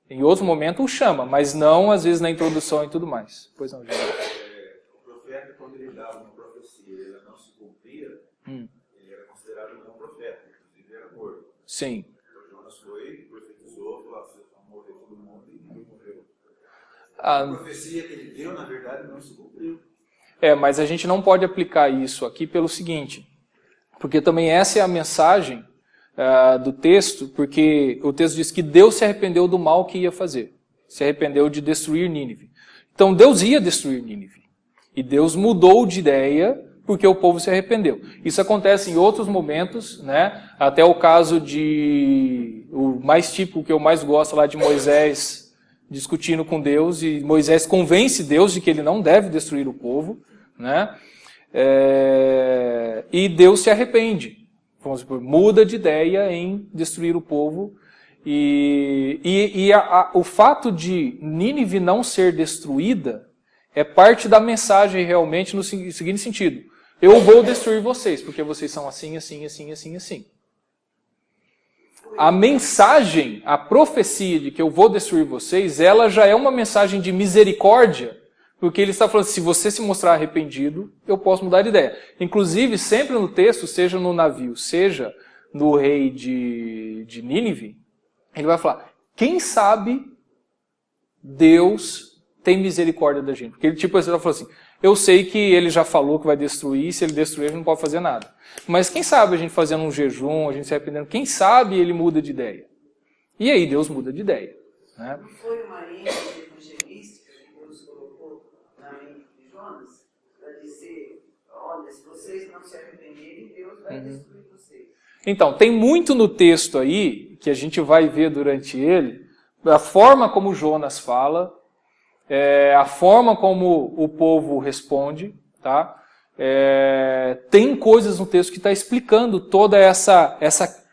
Em outro momento o chama, mas não, às vezes, na introdução e tudo mais. Pois não, gente. O profeta, quando ele dava uma profecia e ela não se cumpria, ele era considerado não profeta, inclusive era morto. Sim. Então Jonas foi, profetizou, falou, vocês vão morrer todo mundo, e ninguém morreu. A A profecia que ele deu, na verdade, não se cumpriu. Mas a gente não pode aplicar isso aqui pelo seguinte, porque também essa é a mensagem do texto, porque o texto diz que Deus se arrependeu do mal que ia fazer. Se arrependeu de destruir Nínive. Então Deus ia destruir Nínive. E Deus mudou de ideia porque o povo se arrependeu. Isso acontece em outros momentos, né? Até o caso o mais típico que eu mais gosto lá de Moisés discutindo com Deus, e Moisés convence Deus de que ele não deve destruir o povo, né? E Deus se arrepende. Vamos supor, muda de ideia em destruir o povo. O fato de Nínive não ser destruída é parte da mensagem realmente no seguinte sentido. Eu vou destruir vocês, porque vocês são assim, assim, assim, assim, assim. A mensagem, a profecia de que eu vou destruir vocês, ela já é uma mensagem de misericórdia, porque ele está falando, se você se mostrar arrependido, eu posso mudar de ideia. Inclusive, sempre no texto, seja no navio, seja no rei de Nínive, ele vai falar, quem sabe Deus tem misericórdia da gente. Porque ele vai falar assim, eu sei que ele já falou que vai destruir, se ele destruir, a gente não pode fazer nada. Mas quem sabe a gente fazendo um jejum, a gente se arrependendo, quem sabe ele muda de ideia. E aí Deus muda de ideia. Né? Não foi uma ênfase evangelística que Deus colocou na mente de Jonas? Para dizer, olha, se vocês não se arrependerem, Deus vai destruir vocês. Então, tem muito no texto aí, que a gente vai ver durante ele, a forma como Jonas fala, a forma como o povo responde, tá? Tem coisas no texto que está explicando toda essa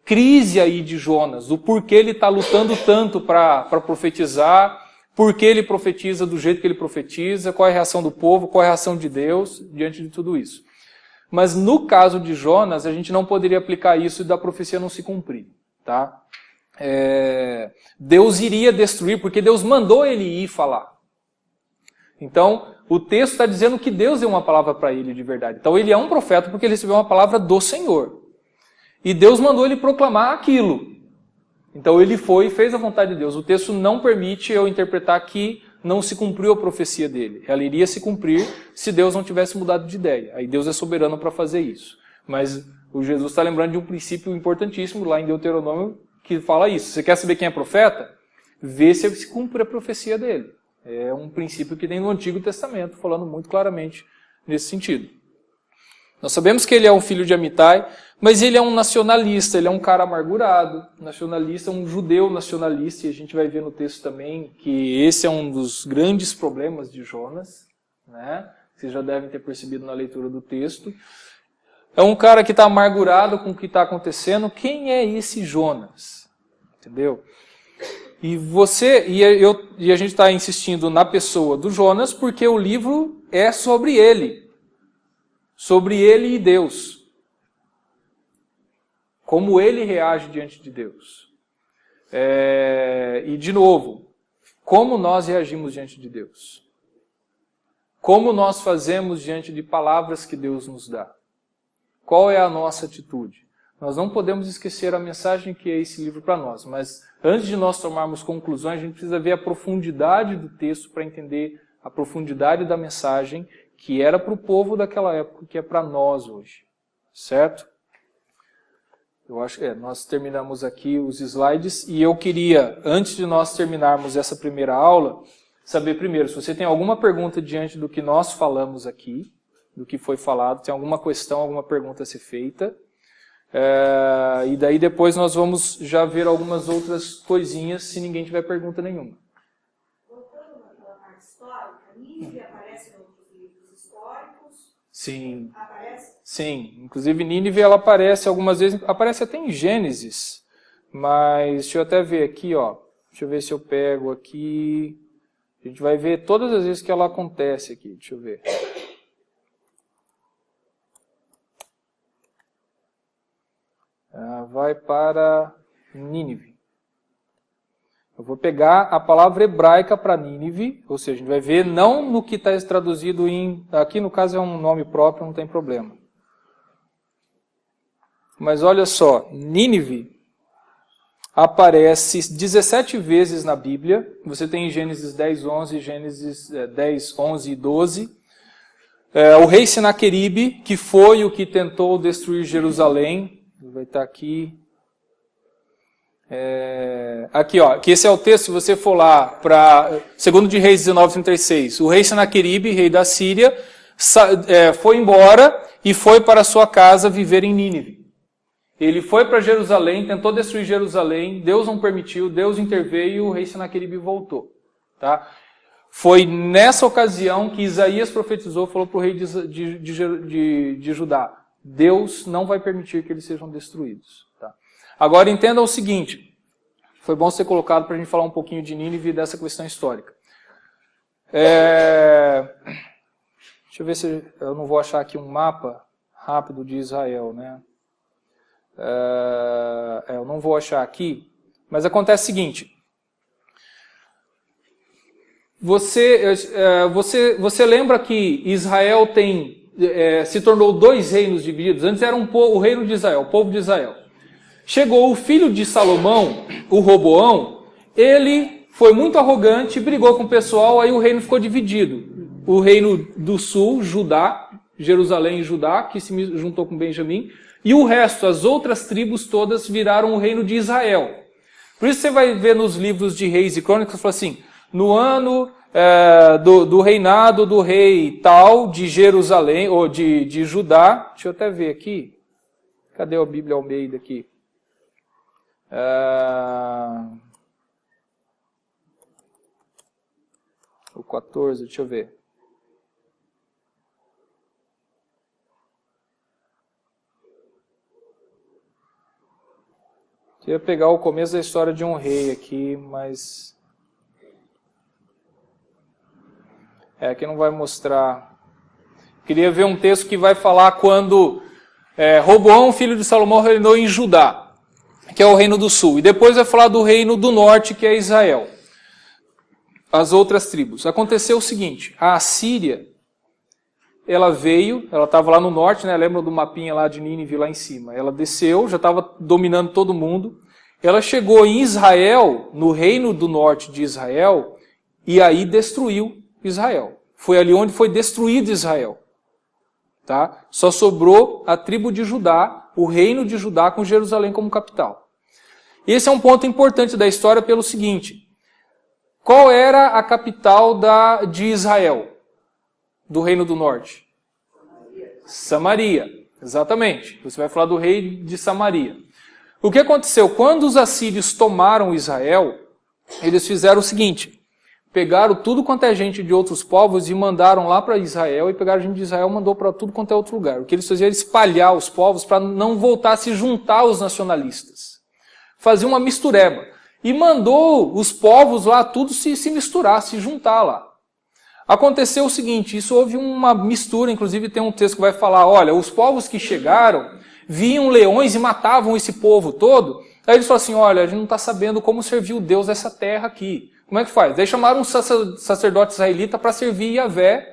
crise aí de Jonas, do porquê ele está lutando tanto para profetizar, porquê ele profetiza do jeito que ele profetiza, qual é a reação do povo, qual é a reação de Deus diante de tudo isso. Mas no caso de Jonas, a gente não poderia aplicar isso e da profecia não se cumprir, tá? Deus iria destruir, porque Deus mandou ele ir falar. Então, o texto está dizendo que Deus deu uma palavra para ele de verdade. Então, ele é um profeta porque ele recebeu uma palavra do Senhor. E Deus mandou ele proclamar aquilo. Então, ele foi e fez a vontade de Deus. O texto não permite eu interpretar que não se cumpriu a profecia dele. Ela iria se cumprir se Deus não tivesse mudado de ideia. Aí Deus é soberano para fazer isso. Mas o Jesus está lembrando de um princípio importantíssimo lá em Deuteronômio que fala isso. Você quer saber quem é profeta? Vê se cumpre a profecia dele. É um princípio que tem no Antigo Testamento, falando muito claramente nesse sentido. Nós sabemos que ele é um filho de Amitai, mas ele é um nacionalista, ele é um cara amargurado, nacionalista, um judeu nacionalista, e a gente vai ver no texto também que esse é um dos grandes problemas de Jonas, né? Vocês já devem ter percebido na leitura do texto. É um cara que está amargurado com o que está acontecendo. Quem é esse Jonas? Entendeu? E a gente está insistindo na pessoa do Jonas porque o livro é sobre ele e Deus. Como ele reage diante de Deus. E de novo, como nós reagimos diante de Deus. Como nós fazemos diante de palavras que Deus nos dá. Qual é a nossa atitude? Nós não podemos esquecer a mensagem que é esse livro para nós, mas antes de nós tomarmos conclusões, a gente precisa ver a profundidade do texto para entender a profundidade da mensagem que era para o povo daquela época, que é para nós hoje. Certo? Eu acho que nós terminamos aqui os slides e eu queria, antes de nós terminarmos essa primeira aula, saber primeiro se você tem alguma pergunta diante do que nós falamos aqui, do que foi falado, tem alguma questão, alguma pergunta a ser feita. E daí depois nós vamos já ver algumas outras coisinhas, se ninguém tiver pergunta nenhuma. Voltando naquela parte histórica, Nínive aparece em outros livros históricos? Sim. Aparece? Sim. Inclusive Nínive ela aparece algumas vezes, aparece até em Gênesis, mas deixa eu até ver aqui, ó. Deixa eu ver se eu pego aqui. A gente vai ver todas as vezes que ela acontece aqui. Deixa eu ver. Vai para Nínive. Eu vou pegar a palavra hebraica para Nínive, ou seja, a gente vai ver não no que está traduzido em... Aqui no caso é um nome próprio, não tem problema. Mas olha só, Nínive aparece 17 vezes na Bíblia. Você tem em Gênesis 10, 11, Gênesis 10, 11 e 12. O rei Senaqueribe, que foi o que tentou destruir Jerusalém, vai estar aqui. Aqui, ó, que esse é o texto, se você for lá para 2 de Reis 19, 36. O rei Senaqueribe, rei da Síria, foi embora e foi para sua casa viver em Nínive. Ele foi para Jerusalém, tentou destruir Jerusalém, Deus não permitiu, Deus interveio e o rei Senaqueribe voltou. Tá? Foi nessa ocasião que Isaías profetizou, falou para o rei de Judá: Deus não vai permitir que eles sejam destruídos. Tá? Agora entenda o seguinte, foi bom ser colocado para a gente falar um pouquinho de Nínive e dessa questão histórica. Deixa eu ver se eu não vou achar aqui um mapa rápido de Israel, né? Eu não vou achar aqui, mas acontece o seguinte. Você lembra que Israel se tornou 2 reinos divididos? Antes era o reino de Israel, o povo de Israel. Chegou o filho de Salomão, o Roboão, ele foi muito arrogante, brigou com o pessoal, aí o reino ficou dividido. O reino do sul, Judá, Jerusalém e Judá, que se juntou com Benjamim, e o resto, as outras tribos todas viraram o reino de Israel. Por isso você vai ver nos livros de Reis e Crônicas, fala assim, no ano do reinado do rei tal de Jerusalém, ou de Judá, deixa eu até ver aqui, cadê a Bíblia Almeida aqui? O 14, deixa eu ver. Eu ia pegar o começo da história de um rei aqui, mas... aqui não vai mostrar. Queria ver um texto que vai falar quando Roboão, filho de Salomão, reinou em Judá, que é o reino do sul. E depois vai falar do reino do norte, que é Israel. As outras tribos. Aconteceu o seguinte, a Assíria, ela veio, ela estava lá no norte, né? Lembra do mapinha lá de Nínive lá em cima? Ela desceu, já estava dominando todo mundo. Ela chegou em Israel, no reino do norte de Israel, e aí destruiu Israel. Foi ali onde foi destruído Israel. Tá? Só sobrou a tribo de Judá, o reino de Judá com Jerusalém como capital. Esse é um ponto importante da história pelo seguinte. Qual era a capital de Israel? Do reino do norte? Samaria. Exatamente. Você vai falar do rei de Samaria. O que aconteceu? Quando os assírios tomaram Israel, eles fizeram o seguinte. Pegaram tudo quanto é gente de outros povos e mandaram lá para Israel, e pegaram gente de Israel e mandou para tudo quanto é outro lugar. O que eles faziam era espalhar os povos para não voltar a se juntar aos nacionalistas. Fazia uma mistureba. E mandou os povos lá tudo se misturar, se juntar lá. Aconteceu o seguinte, isso houve uma mistura, inclusive tem um texto que vai falar, olha, os povos que chegaram viam leões e matavam esse povo todo. Aí eles falaram assim, olha, a gente não está sabendo como servir o Deus dessa terra aqui. Como é que faz? Daí chamaram um sacerdote israelita para servir Yahvé,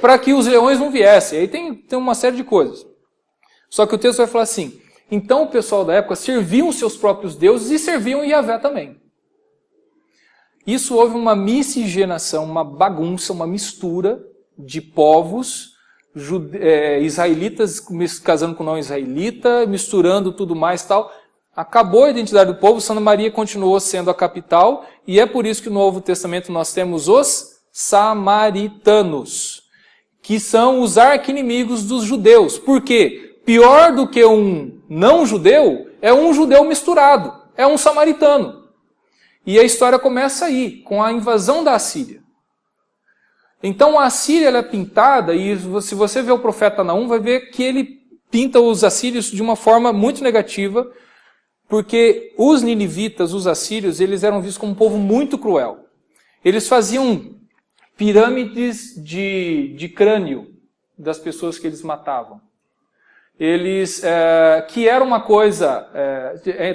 para que os leões não viessem. Aí tem uma série de coisas. Só que o texto vai falar assim, então o pessoal da época serviam seus próprios deuses e serviam Yahvé também. Isso houve uma miscigenação, uma bagunça, uma mistura de povos, israelitas casando com não israelita, misturando tudo mais e tal. Acabou a identidade do povo, Samaria continuou sendo a capital, e é por isso que no Novo Testamento nós temos os samaritanos, que são os arqui-inimigos dos judeus. Por quê? Pior do que um não-judeu é um judeu misturado, é um samaritano. E a história começa aí, com a invasão da Assíria. Então a Assíria ela é pintada, e se você ver o profeta Naum, vai ver que ele pinta os assírios de uma forma muito negativa, porque os ninivitas, os assírios, eles eram vistos como um povo muito cruel. Eles faziam pirâmides de crânio das pessoas que eles matavam. Eles, que era uma coisa,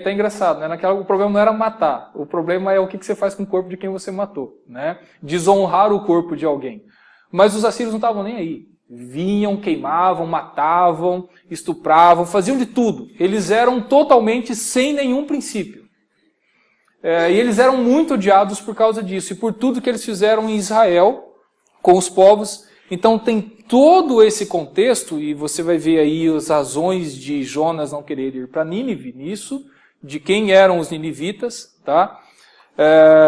tá engraçado, né? O problema não era matar, o problema é o que você faz com o corpo de quem você matou, né? Desonrar o corpo de alguém. Mas os assírios não estavam nem aí. Vinham, queimavam, matavam, estupravam, faziam de tudo. Eles eram totalmente sem nenhum princípio. E eles eram muito odiados por causa disso, e por tudo que eles fizeram em Israel, com os povos. Então tem todo esse contexto, e você vai ver aí as razões de Jonas não querer ir para Nínive nisso, de quem eram os ninivitas, tá?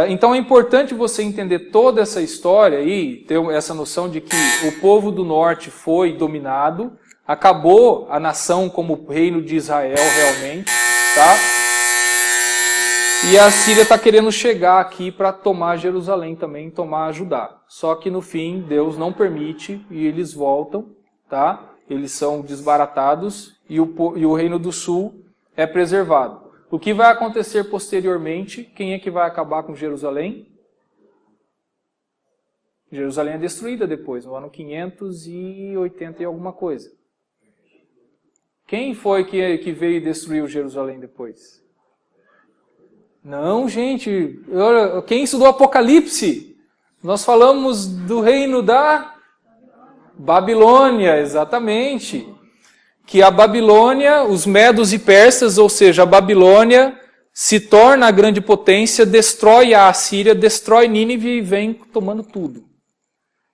Então é importante você entender toda essa história aí, ter essa noção de que o povo do norte foi dominado, acabou a nação como reino de Israel realmente, tá? E a Síria está querendo chegar aqui para tomar Jerusalém também, tomar Judá. Só que no fim Deus não permite e eles voltam, tá? Eles são desbaratados e o reino do sul é preservado. O que vai acontecer posteriormente? Quem é que vai acabar com Jerusalém? Jerusalém é destruída depois, no ano 580 e alguma coisa. Quem foi que veio e destruiu Jerusalém depois? Não, gente. Quem estudou Apocalipse? Nós falamos do reino da Babilônia, exatamente. Que a Babilônia, os medos e persas, ou seja, a Babilônia se torna a grande potência, destrói a Assíria, destrói Nínive e vem tomando tudo.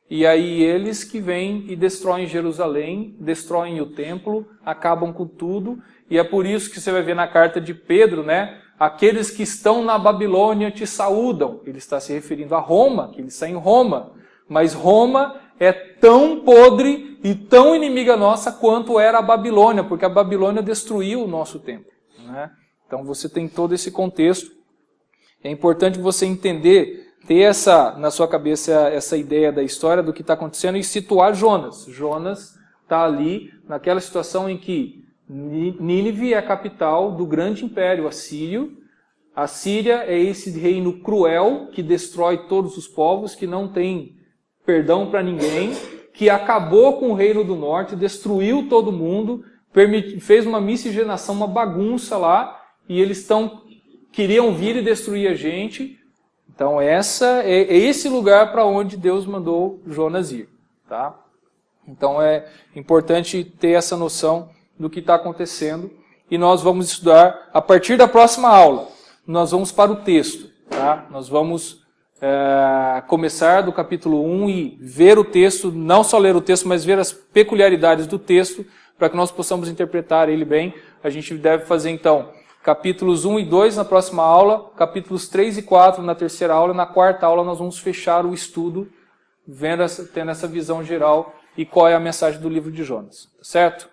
E aí eles que vêm e destroem Jerusalém, destroem o templo, acabam com tudo. E é por isso que você vai ver na carta de Pedro, né? Aqueles que estão na Babilônia te saúdam. Ele está se referindo a Roma, que ele está em Roma. Mas Roma é tão podre e tão inimiga nossa quanto era a Babilônia, porque a Babilônia destruiu o nosso templo, né? Então você tem todo esse contexto. É importante você entender, ter na sua cabeça essa ideia da história do que está acontecendo e situar Jonas. Jonas está ali naquela situação em que Nínive é a capital do grande império assírio. A Síria é esse reino cruel que destrói todos os povos, que não tem perdão para ninguém, que acabou com o reino do norte, destruiu todo mundo, fez uma miscigenação, uma bagunça lá, e eles queriam vir e destruir a gente. Então é esse lugar para onde Deus mandou Jonas ir, tá? Então é importante ter essa noção do que está acontecendo, e nós vamos estudar, a partir da próxima aula, nós vamos para o texto, tá? Nós vamos começar do capítulo 1 e ver o texto, não só ler o texto, mas ver as peculiaridades do texto, para que nós possamos interpretar ele bem. A gente deve fazer então capítulos 1 e 2 na próxima aula, capítulos 3 e 4 na terceira aula, na quarta aula nós vamos fechar o estudo, tendo essa visão geral e qual é a mensagem do livro de Jonas, certo?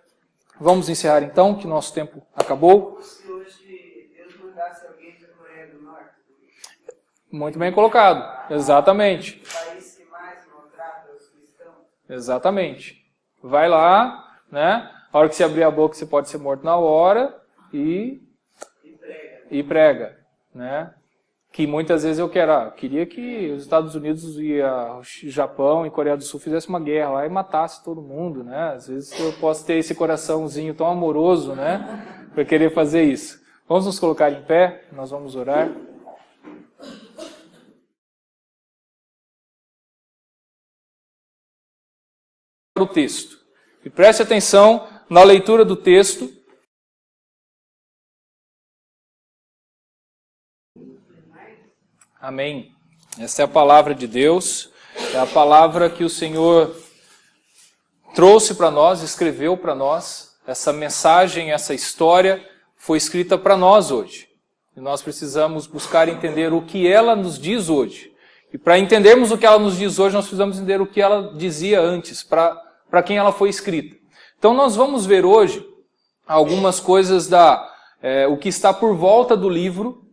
Vamos encerrar então, que nosso tempo acabou. Se hoje Deus mandasse alguém da Coreia do Norte, Muito bem colocado, exatamente. o país que mais maltrata os cristãos, Exatamente. Vai lá, né? A hora que você abrir a boca, você pode ser morto na hora e prega, né? Que muitas vezes eu queria que os Estados Unidos e o Japão e Coreia do Sul fizessem uma guerra lá e matasse todo mundo, né? Às vezes eu posso ter esse coraçãozinho tão amoroso, né? Para querer fazer isso. Vamos nos colocar em pé, nós vamos orar. o texto. E preste atenção na leitura do texto. Amém. Essa é a palavra de Deus, é a palavra que o Senhor trouxe para nós, escreveu para nós. Essa mensagem, essa história foi escrita para nós hoje. E nós precisamos buscar entender o que ela nos diz hoje. E para entendermos o que ela nos diz hoje, nós precisamos entender o que ela dizia antes, para quem ela foi escrita. Então nós vamos ver hoje algumas coisas o que está por volta do livro,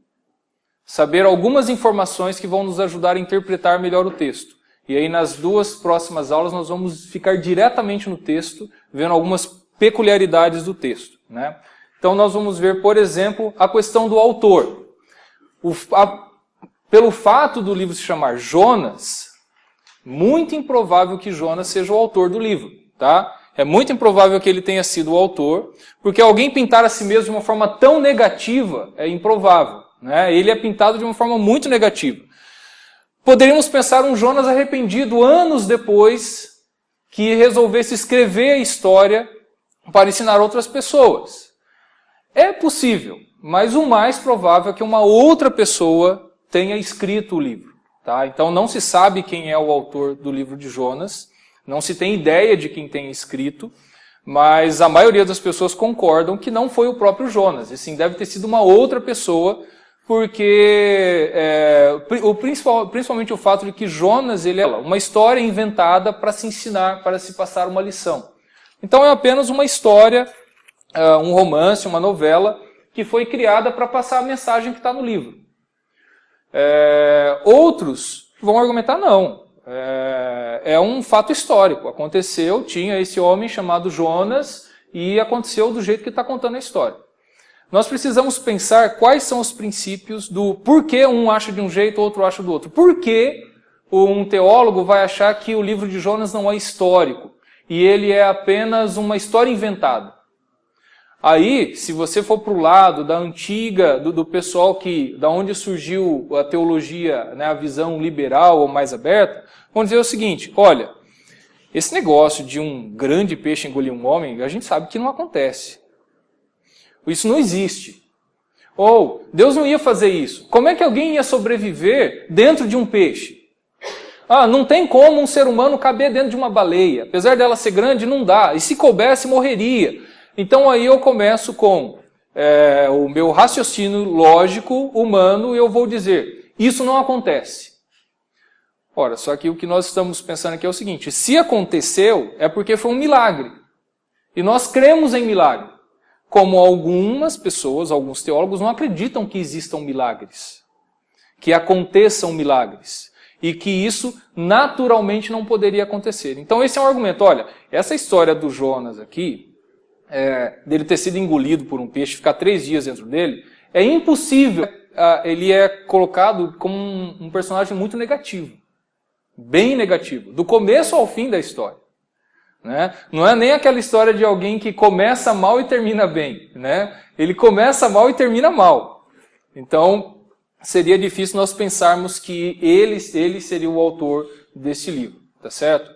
saber algumas informações que vão nos ajudar a interpretar melhor o texto. E aí nas 2 próximas aulas nós vamos ficar diretamente no texto, vendo algumas peculiaridades do texto, né? Então nós vamos ver, por exemplo, a questão do autor. Pelo fato do livro se chamar Jonas, muito improvável que Jonas seja o autor do livro, tá? É muito improvável que ele tenha sido o autor, porque alguém pintar a si mesmo de uma forma tão negativa é improvável, né? Ele é pintado de uma forma muito negativa. Poderíamos pensar um Jonas arrependido anos depois que resolvesse escrever a história para ensinar outras pessoas. É possível, mas o mais provável é que uma outra pessoa tenha escrito o livro. Tá? Então não se sabe quem é o autor do livro de Jonas, não se tem ideia de quem tenha escrito, mas a maioria das pessoas concordam que não foi o próprio Jonas, e sim deve ter sido uma outra pessoa, porque principalmente o fato de que Jonas ele é uma história inventada para se ensinar, para se passar uma lição. Então é apenas uma história, um romance, uma novela, que foi criada para passar a mensagem que está no livro. Outros vão argumentar não. É um fato histórico. Aconteceu, tinha esse homem chamado Jonas e aconteceu do jeito que está contando a história. Nós precisamos pensar quais são os princípios do porquê um acha de um jeito, outro acha do outro. Por que um teólogo vai achar que o livro de Jonas não é histórico e ele é apenas uma história inventada? Aí, se você for para o lado da antiga, do pessoal da onde surgiu a teologia, né, a visão liberal ou mais aberta, vão dizer o seguinte: olha, esse negócio de um grande peixe engolir um homem, a gente sabe que não acontece. Isso não existe. Ou, Deus não ia fazer isso. Como é que alguém ia sobreviver dentro de um peixe? Não tem como um ser humano caber dentro de uma baleia. Apesar dela ser grande, não dá. E se coubesse, morreria. Então aí eu começo com o meu raciocínio lógico, humano, e eu vou dizer, isso não acontece. Ora, só que o que nós estamos pensando aqui é o seguinte: se aconteceu, é porque foi um milagre. E nós cremos em milagre. Como algumas pessoas, alguns teólogos, não acreditam que existam milagres, que aconteçam milagres, e que isso naturalmente não poderia acontecer. Então esse é um argumento. Olha, essa história do Jonas aqui, dele ter sido engolido por um peixe, ficar 3 dias dentro dele, é impossível. Ele é colocado como um personagem muito negativo, bem negativo, do começo ao fim da história. Né? Não é nem aquela história de alguém que começa mal e termina bem. Né? Ele começa mal e termina mal. Então, seria difícil nós pensarmos que ele seria o autor desse livro. Tá certo?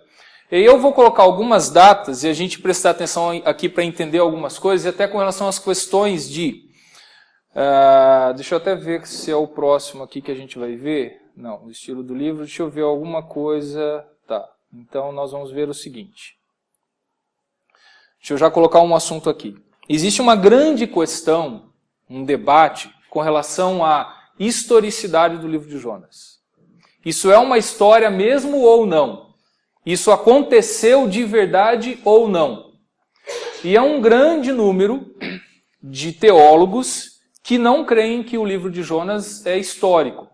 E eu vou colocar algumas datas e a gente prestar atenção aqui para entender algumas coisas, e até com relação às questões de... deixa eu até ver se é o próximo aqui que a gente vai ver. Não, o estilo do livro. Deixa eu ver alguma coisa. Tá. Então, nós vamos ver o seguinte. Deixa eu já colocar um assunto aqui. Existe uma grande questão, um debate, com relação à historicidade do livro de Jonas. Isso é uma história mesmo ou não? Isso aconteceu de verdade ou não? E é um grande número de teólogos que não creem que o livro de Jonas é histórico.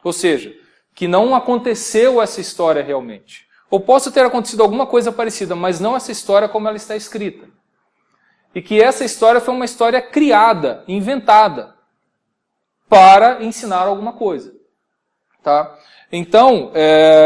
Ou seja, que não aconteceu essa história realmente. Ou possa ter acontecido alguma coisa parecida, mas não essa história como ela está escrita. E que essa história foi uma história criada, inventada, para ensinar alguma coisa. Tá? Então,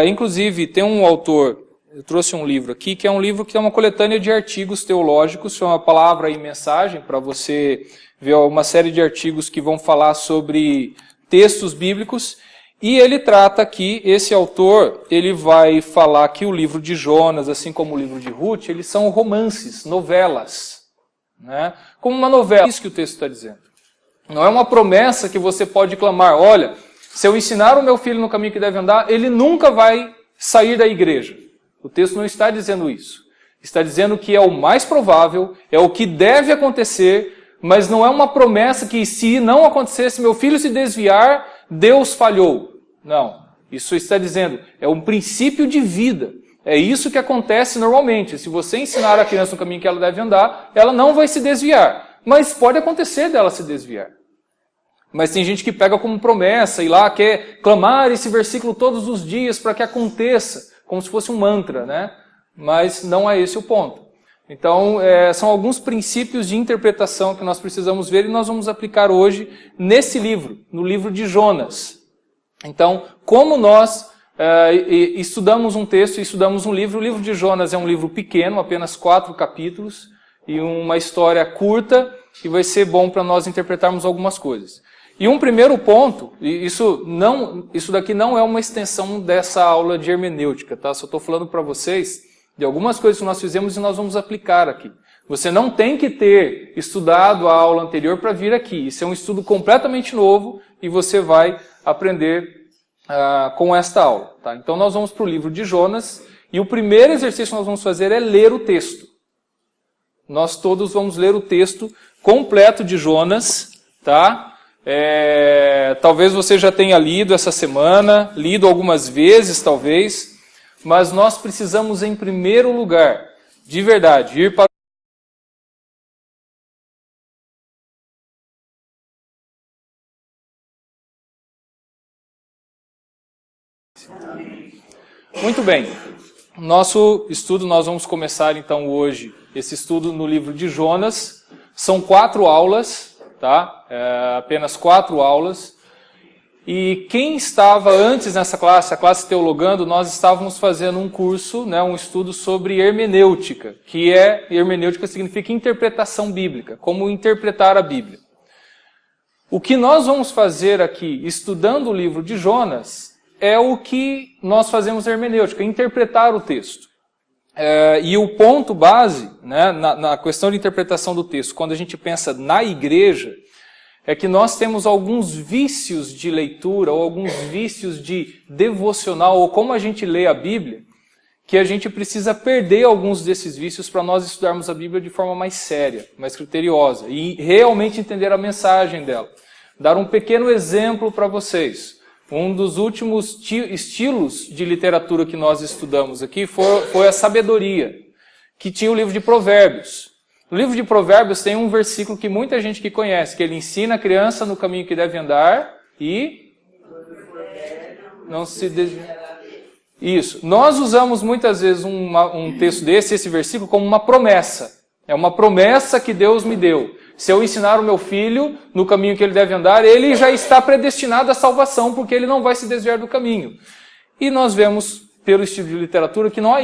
inclusive, tem um autor, eu trouxe um livro aqui, que é um livro que é uma coletânea de artigos teológicos, chama Palavra e Mensagem, para você ver uma série de artigos que vão falar sobre textos bíblicos. E ele trata aqui, esse autor, ele vai falar que o livro de Jonas, assim como o livro de Ruth, eles são romances, novelas. Né? Como uma novela, é isso que o texto está dizendo. Não é uma promessa que você pode clamar, olha, se eu ensinar o meu filho no caminho que deve andar, ele nunca vai sair da igreja. O texto não está dizendo isso. Está dizendo que é o mais provável, é o que deve acontecer, mas não é uma promessa que se não acontecesse, meu filho se desviar, Deus falhou. Não. Isso está dizendo, é um princípio de vida. É isso que acontece normalmente. Se você ensinar a criança no caminho que ela deve andar, ela não vai se desviar. Mas pode acontecer dela se desviar. Mas tem gente que pega como promessa e lá quer clamar esse versículo todos os dias para que aconteça, como se fosse um mantra, né? Mas não é esse o ponto. Então, são alguns princípios de interpretação que nós precisamos ver e nós vamos aplicar hoje nesse livro, no livro de Jonas. Então, como nós estudamos um texto e estudamos um livro, o livro de Jonas é um livro pequeno, apenas 4 capítulos, e uma história curta, e vai ser bom para nós interpretarmos algumas coisas. E um primeiro ponto, isso daqui não é uma extensão dessa aula de hermenêutica, tá? Só estou falando para vocês de algumas coisas que nós fizemos e nós vamos aplicar aqui. Você não tem que ter estudado a aula anterior para vir aqui. Isso é um estudo completamente novo e você vai aprender com esta aula. Tá? Então nós vamos para o livro de Jonas e o primeiro exercício que nós vamos fazer é ler o texto. Nós todos vamos ler o texto completo de Jonas, tá? Talvez você já tenha lido essa semana, lido algumas vezes talvez, mas nós precisamos em primeiro lugar, de verdade, ir para Muito bem. Nosso estudo, nós vamos começar então hoje, esse estudo no livro de Jonas. São 4 aulas, tá? Apenas 4 aulas. E quem estava antes nessa classe, a classe Teologando, nós estávamos fazendo um curso, né, um estudo sobre hermenêutica, que hermenêutica significa interpretação bíblica, como interpretar a Bíblia. O que nós vamos fazer aqui, estudando o livro de Jonas, é o que nós fazemos na hermenêutica, interpretar o texto. E o ponto base, né, na questão de interpretação do texto, quando a gente pensa na igreja, é que nós temos alguns vícios de leitura, ou alguns vícios de devocional, ou como a gente lê a Bíblia, que a gente precisa perder alguns desses vícios para nós estudarmos a Bíblia de forma mais séria, mais criteriosa, e realmente entender a mensagem dela. Dar um pequeno exemplo para vocês. Um dos últimos estilos de literatura que nós estudamos aqui foi a sabedoria, que tinha o livro de Provérbios. No livro de Provérbios tem um versículo que muita gente que conhece, que ele ensina a criança no caminho que deve andar e não se desviar. Isso. Nós usamos muitas vezes um texto esse versículo, como uma promessa. É uma promessa que Deus me deu. Se eu ensinar o meu filho no caminho que ele deve andar, ele já está predestinado à salvação, porque ele não vai se desviar do caminho. E nós vemos, pelo estilo de literatura, que não há